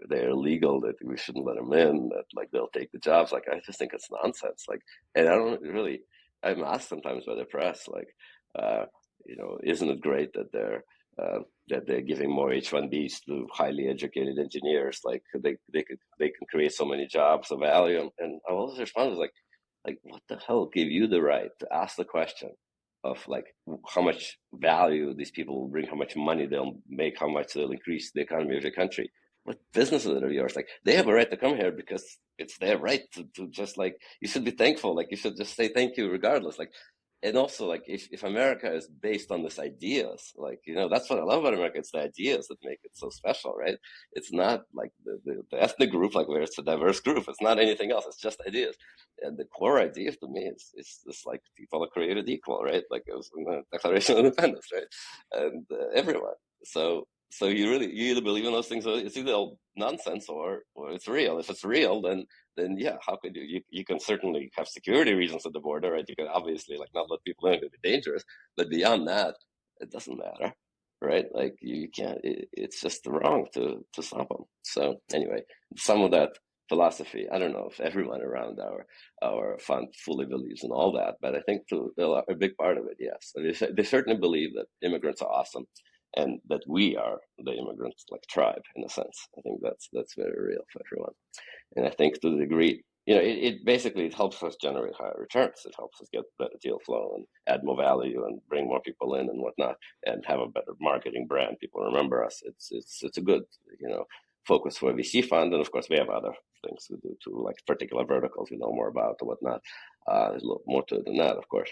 they're illegal, that we shouldn't let them in, that like they'll take the jobs. Like, I just think it's nonsense. Like, and I'm asked sometimes by the press, like, isn't it great that they're giving more H-1Bs to highly educated engineers? Like they can create so many jobs of value. And I always respond like what the hell gave you the right to ask the question of like how much value these people will bring, how much money they'll make, how much they'll increase the economy of your country? What businesses are yours? Like they have a right to come here because it's their right to just like, you should be thankful. Like you should just say thank you regardless. Like, and also like if America is based on this ideas, like, that's what I love about America. It's the ideas that make it so special, right? It's not like the ethnic group, like where it's a diverse group. It's not anything else. It's just ideas. And the core idea to me is this like people are created equal, right? Like it was in the Declaration of Independence, right? And everyone. So So you either believe in those things, or it's either all nonsense or it's real. If it's real, then yeah, how could you can certainly have security reasons at the border, right? You can obviously like not let people in, it could be dangerous, but beyond that, it doesn't matter, right? Like you can't. It's just wrong to stop them. So anyway, some of that philosophy, I don't know if everyone around our fund fully believes in all that, but I think a big part of it, yes. They certainly believe that immigrants are awesome, and that we are the immigrant like tribe in a sense. I think that's very real for everyone. And I think to the degree, it basically it helps us generate higher returns. It helps us get better deal flow and add more value and bring more people in and whatnot, and have a better marketing brand. People remember us. It's a good focus for a VC fund, and of course we have other things we do too, like particular verticals we know more about or whatnot. There's a lot more to it than that, of course.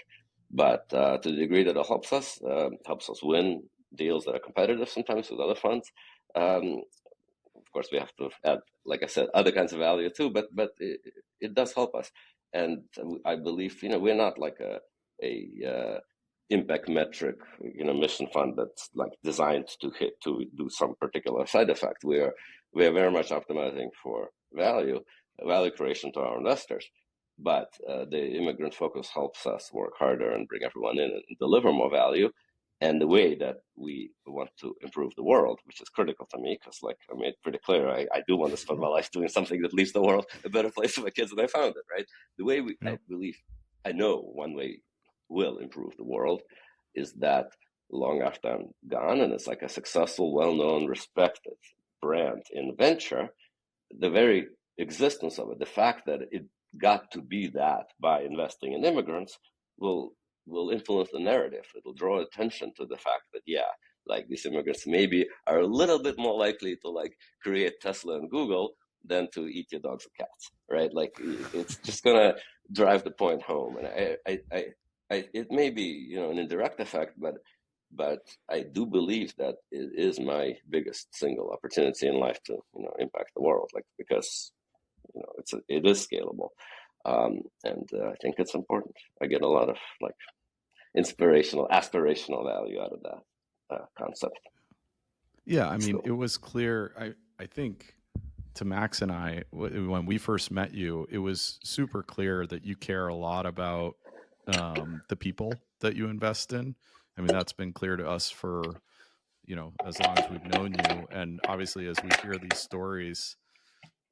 But to the degree that it helps us win deals that are competitive sometimes with other funds. Of course, we have to add, like I said, other kinds of value too. But it does help us, and I believe we're not like a impact metric mission fund that's like designed to do some particular side effect. We are very much optimizing for value creation to our investors. But the immigrant focus helps us work harder and bring everyone in and deliver more value. And the way that we want to improve the world, which is critical to me, because like I made it pretty clear, I do want to spend my life doing something that leaves the world a better place for my kids than I found it, right? The way I know one way will improve the world is that long after I'm gone, and it's like a successful, well-known, respected brand in venture, the very existence of it, the fact that it got to be that by investing in immigrants will influence the narrative. It'll draw attention to the fact that, like these immigrants maybe are a little bit more likely to like create Tesla and Google than to eat your dogs and cats, right? Like it's just gonna drive the point home. And it may be, an indirect effect, but I do believe that it is my biggest single opportunity in life to, impact the world, like, because, it is scalable. And I think it's important. I get a lot of like aspirational value out of that concept. Yeah, I mean, it was clear. I think to Max and I, when we first met you, it was super clear that you care a lot about the people that you invest in. I mean, that's been clear to us for, as long as we've known you. And obviously, as we hear these stories,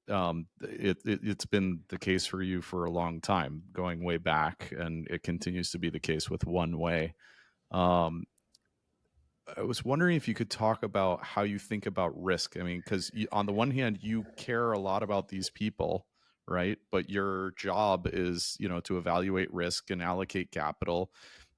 it's been the case for you for a long time, going way back, and it continues to be the case with One Way. I was wondering if you could talk about how you think about risk. I mean, because on the one hand, you care a lot about these people, right? But your job is, to evaluate risk and allocate capital.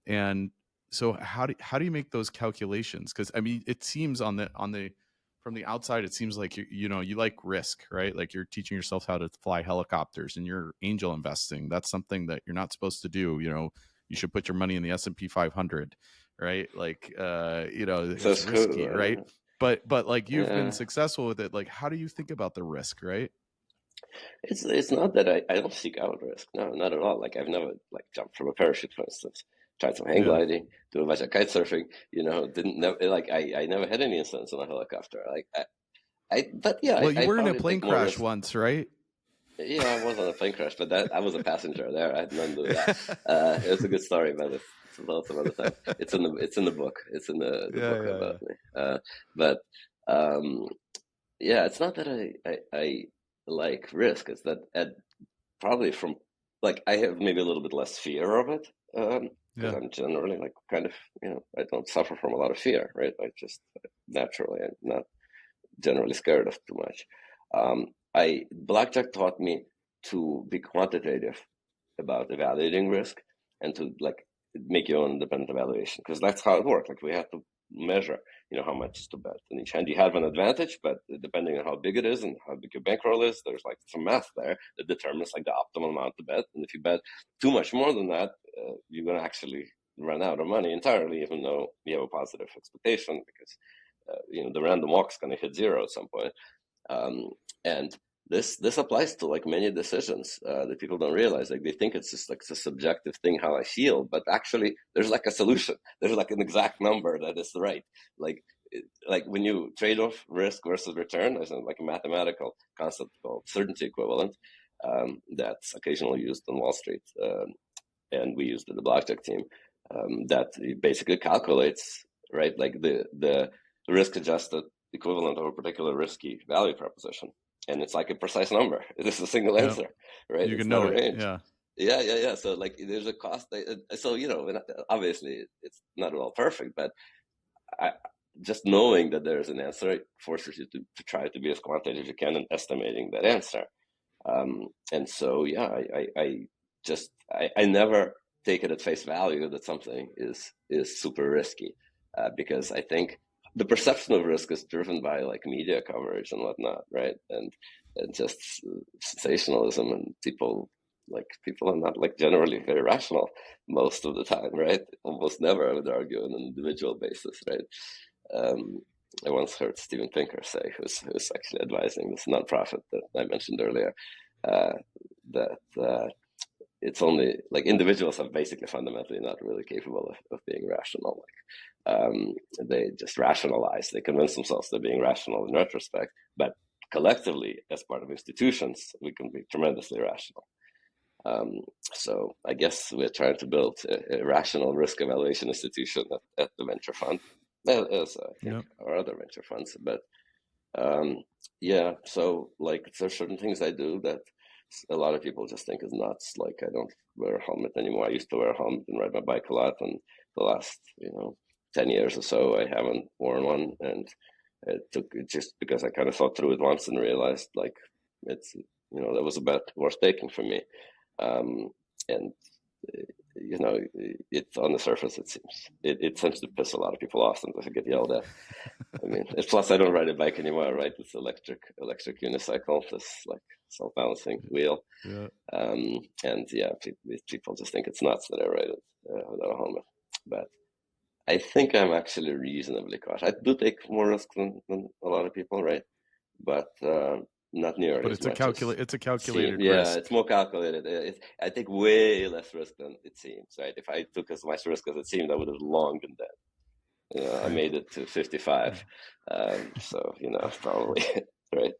And so how do you make those calculations? Because I mean, it seems from the outside, it seems like you like risk, right? Like you're teaching yourself how to fly helicopters, and you're angel investing. That's something that you're not supposed to do. You should put your money in the S&P 500. Right, like it's risky, right? But like you've been successful with it. Like, how do you think about the risk, right? It's not that I don't seek out risk. No, not at all. Like I've never like jumped from a parachute, for instance. Tried some hang gliding, do a bunch of kite surfing. I never had any incidents on a helicopter. Well, you were in a plane crash once, right? Yeah, I was on a plane crash, but I was a passenger there. I had nothing to do with that. It was a good story, but it's some other time. It's in the book. It's in the book about me. It's not that I like risk. It's that probably from like I have maybe a little bit less fear of it because I'm generally like kind of I don't suffer from a lot of fear, right? I just naturally I'm not generally scared of too much. Blackjack taught me to be quantitative about evaluating risk and to like make your own independent evaluation, because that's how it works. Like we have to measure, how much to bet. In each hand you have an advantage, but depending on how big it is and how big your bankroll is, there's like some math there that determines like the optimal amount to bet. And if you bet too much more than that, you're going to actually run out of money entirely, even though you have a positive expectation, because the random walk is going to hit zero at some point. And this applies to like many decisions that people don't realize. Like they think it's just like a subjective thing how I feel, but actually there's like a solution. There's like an exact number that is right. Like like when you trade off risk versus return, there's like a mathematical concept called certainty equivalent that's occasionally used on Wall Street, and we used it in the Blackjack team. That basically calculates, right, like the risk adjusted equivalent of a particular risky value proposition, and it's like a precise number. It is a single answer, right? You it's can not know a range. it. Yeah. So like there's a cost. So obviously it's not at all perfect, but just knowing that there is an answer forces you to try to be as quantitative as you can in estimating that answer. And so I never take it at face value that something is super risky, because I think the perception of risk is driven by like media coverage and whatnot, right? And just sensationalism, and people are not like generally very rational most of the time, right? Almost never, I would argue, on an individual basis, right? I once heard Steven Pinker say, who's actually advising this nonprofit that I mentioned earlier, that it's only like individuals are basically fundamentally not really capable of being rational. They just rationalize, they convince themselves they're being rational in retrospect, but collectively, as part of institutions, we can be tremendously rational. So I guess we're trying to build a rational risk evaluation institution at the venture fund, as I think our other venture funds. But so like there's certain things I do that a lot of people just think is nuts. Like I don't wear a helmet anymore. I used to wear a helmet and ride my bike a lot, and the last 10 years or so I haven't worn one, and it took just because I kind of thought through it once and realized like it's that was a bet worth taking for me. And it's on the surface, it seems to piss a lot of people off sometimes. I get yelled at. I mean, plus I don't ride a bike anymore, right? It's electric unicycle, this like self-balancing wheel. And people just think it's nuts that I ride it without a helmet. But I think I'm actually reasonably cautious. I do take more risks than a lot of people, right? But not nearly but as it's much. It's a calculated risk. risk. It's more calculated. I take way less risk than it seems, right? If I took as much risk as it seemed, I would have long been dead. I made it to 55, so probably right.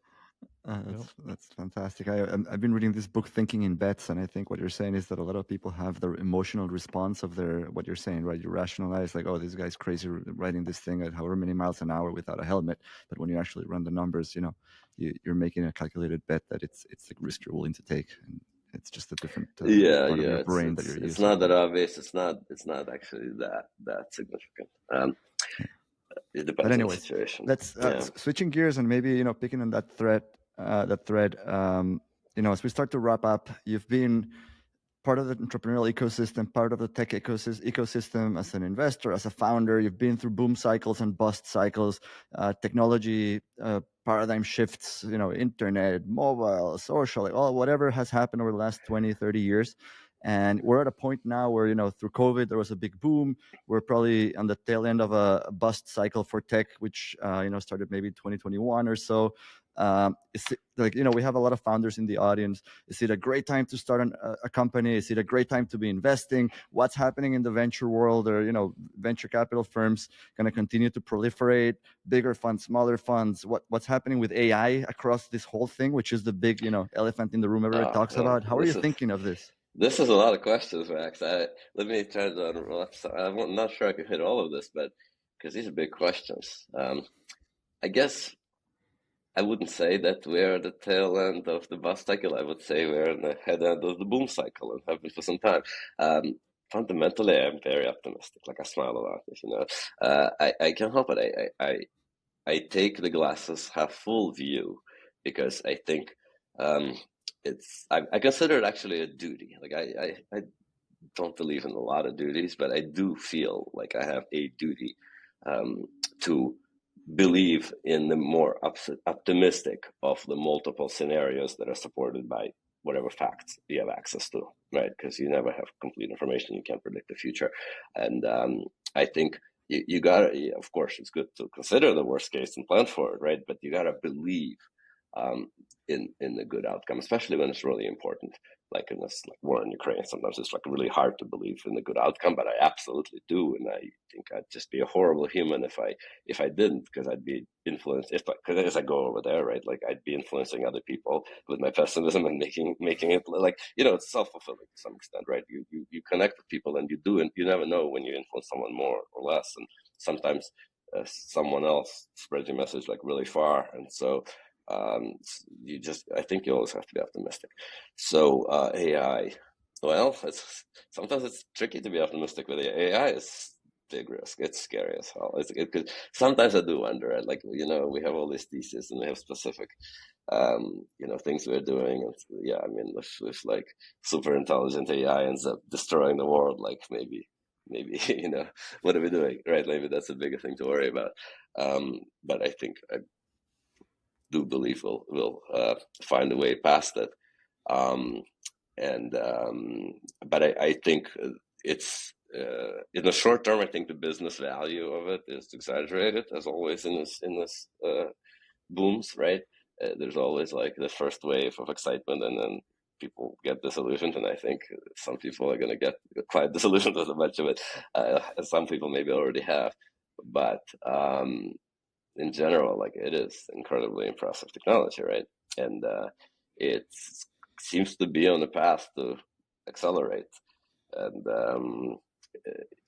That's fantastic. I've been reading this book, Thinking in Bets, and I think what you're saying is that a lot of people have the emotional response of what you're saying, right? You rationalize like, oh, this guy's crazy riding this thing at however many miles an hour without a helmet. But when you actually run the numbers, you're making a calculated bet that it's the risk you're willing to take, and it's just a different part of your brain that you're using. It's not that obvious. It's not actually that significant. It depends but anyways, on the situation. Let's switching gears and maybe picking on that thread. As we start to wrap up, you've been part of the entrepreneurial ecosystem, part of the tech ecosystem as an investor, as a founder. You've been through boom cycles and bust cycles, technology paradigm shifts, internet, mobile, social, whatever has happened over the last 20, 30 years. And we're at a point now where, through COVID, there was a big boom. We're probably on the tail end of a bust cycle for tech, which, started maybe 2021 or so. Is it, we have a lot of founders in the audience. Is it a great time to start a company? Is it a great time to be investing? What's happening in the venture world, or venture capital firms going to continue to proliferate? Bigger funds, smaller funds? What's happening with AI across this whole thing, which is the big elephant in the room everybody talks about? How are you thinking of this? This is a lot of questions, Max. Let me try to. I'm not sure I can hit all of this, but because these are big questions. I guess I wouldn't say that we're at the tail end of the bust cycle. I would say we're in the head end of the boom cycle and have been for some time. Fundamentally, I'm very optimistic. Like I smile a lot, I can't help it. I take the glasses half full view, because I think I consider it actually a duty. Like I don't believe in a lot of duties, but I do feel like I have a duty to believe in the more optimistic of the multiple scenarios that are supported by whatever facts you have access to, right? Because you never have complete information. You can't predict the future. And I think you gotta, of course, it's good to consider the worst case and plan for it, right? But you gotta believe in the good outcome, especially when it's really important. like in this like war in Ukraine. Sometimes it's like really hard to believe in a good outcome, but I absolutely do, and I think I'd just be a horrible human if I didn't, because I'd be influenced because as I go over there, right, like I'd be influencing other people with my pessimism and making it like, you know, it's self-fulfilling to some extent, right? You connect with people and you do, and you never know when you influence someone more or less, and sometimes someone else spreads your message like really far, and so I think you always have to be optimistic. So AI, well, sometimes it's tricky to be optimistic with AI. Is big risk. It's scary as hell. Sometimes I do wonder, like, you know, we have all these theses and we have specific, you know, things we're doing. And yeah, I mean, if like super intelligent AI ends up destroying the world, like maybe, you know, what are we doing, right? Maybe that's a bigger thing to worry about. But I think I do believe we'll find a way past it. But I think it's in the short term, I think the business value of it is exaggerated, as always in this booms, right? There's always like the first wave of excitement, and then people get disillusioned, and I think some people are going to get quite disillusioned with a bunch of it. Some people maybe already have, but in general, like, it is incredibly impressive technology, right? And it seems to be on the path to accelerate. And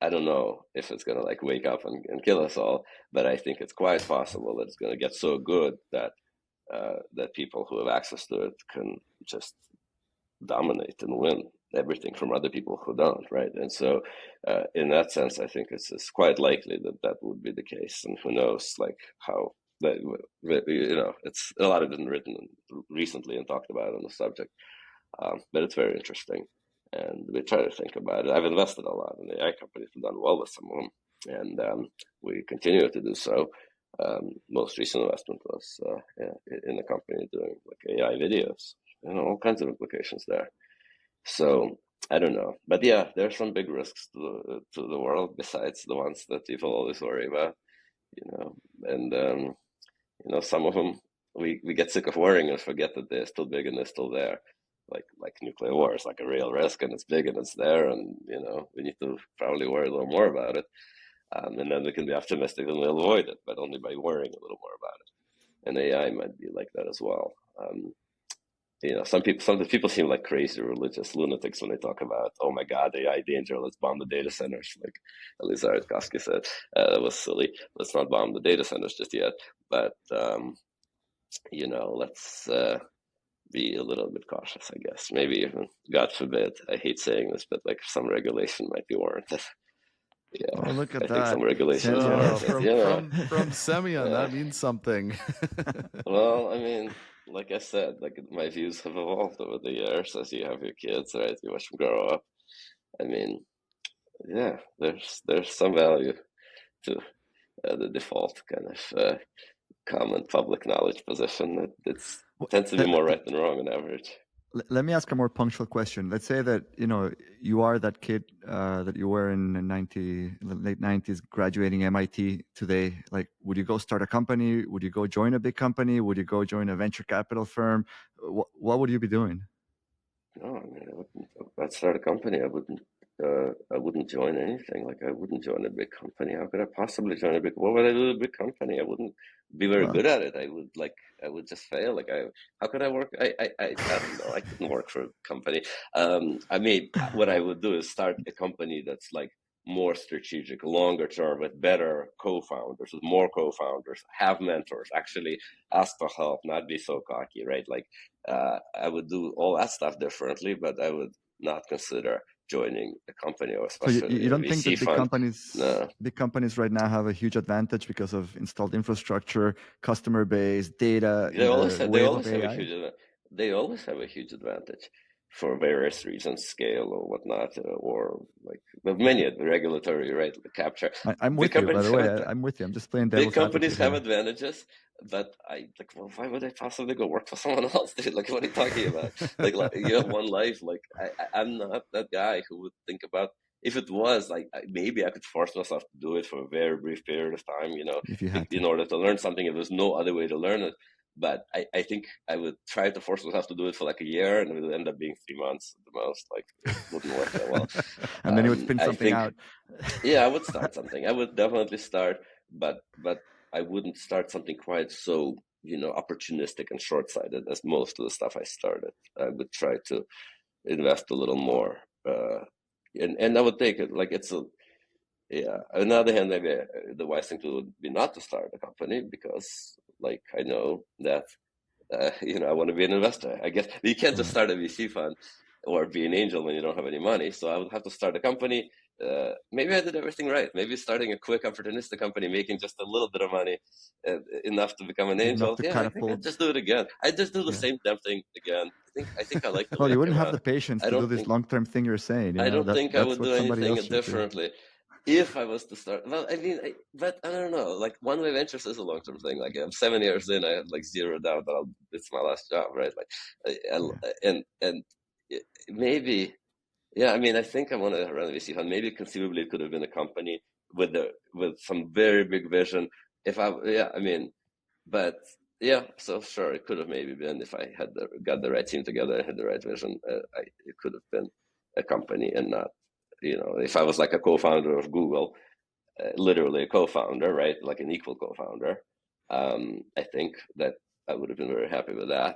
I don't know if it's going to like wake up and kill us all, but I think it's quite possible that it's going to get so good that that people who have access to it can just dominate and win everything from other people who don't, right? And so in that sense, I think it's quite likely that that would be the case. And who knows, like, how that, you know, it's a lot of it been written recently and talked about on the subject, but it's very interesting, and we try to think about it. I've invested a lot in AI companies, we've done well with some of them, and we continue to do so. Most recent investment was in a company doing like AI videos, and all kinds of implications there. So I don't know, but yeah, there are some big risks to the world besides the ones that people always worry about, you know. And you know, some of them we get sick of worrying and forget that they're still big and they're still there. Like nuclear war is like a real risk, and it's big and it's there, and you know, we need to probably worry a little more about it. And then we can be optimistic and we'll avoid it, but only by worrying a little more about it. And AI might be like that as well. You know, some people seem like crazy religious lunatics when they talk about, oh my God, AI danger, let's bomb the data centers. Like Elizabeth Koski said, that was silly. Let's not bomb the data centers just yet. But, you know, let's be a little bit cautious, I guess. Maybe even, God forbid, I hate saying this, but like some regulation might be warranted. Yeah, Oh, look at I think that. some regulation is Semyon. warranted. From Semyon, that means something. Well, I mean, like I said, like my views have evolved over the years as you have your kids, right? You watch them grow up. I mean, yeah, there's some value to the default kind of common public knowledge position that tends to be more right than wrong on average. Let me ask a more punctual question. Let's say that, you know, you are that kid that you were in the late 90s, graduating MIT today. Like, would you go start a company? Would you go join a big company? Would you go join a venture capital firm? What would you be doing? No, I mean, I'd start a company. I wouldn't join anything. Like, I wouldn't join a big company. How could I possibly join a big? What would I do with a big company? I wouldn't be very good at it. I would just fail. Like, how could I work? I don't know. I couldn't work for a company. I mean, what I would do is start a company that's like more strategic, longer term, with better co-founders, with more co-founders, have mentors, actually ask for help, not be so cocky, right? Like, I would do all that stuff differently, but I would not consider joining a company, or especially So you don't think that No. big companies right now have a huge advantage because of installed infrastructure, customer base, data, They always have a huge advantage for various reasons, scale or whatnot, or like many regulatory, right, capture. I'm with you, by the way. I'm with you. I'm just playing devil's Big advocate companies have here. advantages, but well, why would I possibly go work for someone else, dude? Like, what are you talking about? like you have one life. Like, I'm not that guy who would think about, if it was like, maybe I could force myself to do it for a very brief period of time, you know, If you had to. in order to learn something. If there's no other way to learn it, but I think I would try to force myself to do it for like a year, and it would end up being 3 months at the most. Like it wouldn't work that well. And then you would spin I something think, out. yeah, I would start something. I would definitely start, but I wouldn't start something quite so, opportunistic and short-sighted as most of the stuff I started. I would try to invest a little more, and I would take it like it's a. Yeah. On the other hand, maybe the wise thing to do would be not to start a company, because, like, I know that I want to be an investor. I guess you can't just start a VC fund or be an angel when you don't have any money. So I would have to start a company. Maybe I did everything right. Maybe starting a quick opportunistic company, making just a little bit of money, enough to become an angel. Enough to Yeah, I think I'd catapult. just do it again. I'd just do the same damn thing again. I think I like the Well, way you it wouldn't came have out. the patience I to do don't this think long-term thing you're saying. I don't think I That's would what do somebody anything else should do. differently if I was to start. Well, I mean, but I don't know. Like, one-way ventures is a long-term thing. Like, I'm 7 years in, I have like zero doubt that it's my last job, right? Like, and maybe, yeah. I mean, I think I want to run a VC fund. Maybe conceivably it could have been a company with some very big vision. I mean, but yeah. So sure, it could have maybe been, if I had got the right team together and had the right vision. It could have been a company, and not, if I was like a co-founder of Google, literally a co-founder, right? Like an equal co-founder. I think that I would have been very happy with that.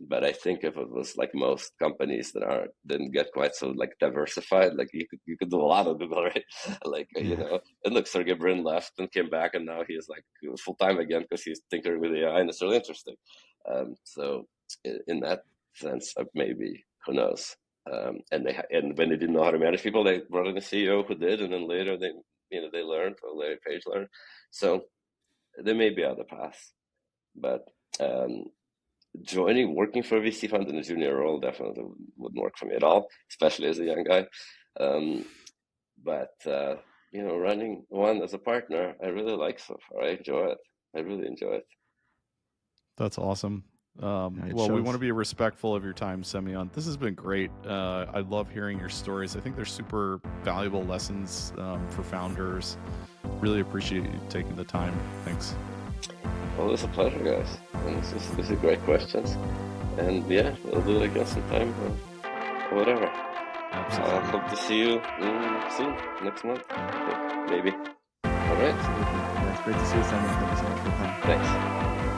But I think if it was like most companies that didn't get quite so like diversified, like you could do a lot of Google, right? Like, and look, Sergey Brin left and came back, and now he is like full time again because he's tinkering with AI, and it's really interesting. So in that sense, maybe, who knows? And when they didn't know how to manage people, they brought in a CEO who did, and then later they learned, or Larry Page learned. So there may be other paths, but working for a VC fund in a junior role definitely wouldn't work for me at all, especially as a young guy. But running one as a partner, I really like so far. I enjoy it. I really enjoy it. That's awesome. Well, we want to be respectful of your time, Semyon. This has been great. I love hearing your stories. I think they're super valuable lessons for founders. Really appreciate you taking the time. Thanks. Well, it's a pleasure, guys. And this is great questions. And yeah, we'll do it again sometime, or whatever. Absolutely. I hope to see you soon, next month, maybe. All right. Absolutely. Yeah, it's great to see you, Semyon. Thank you so much for the time. Thanks.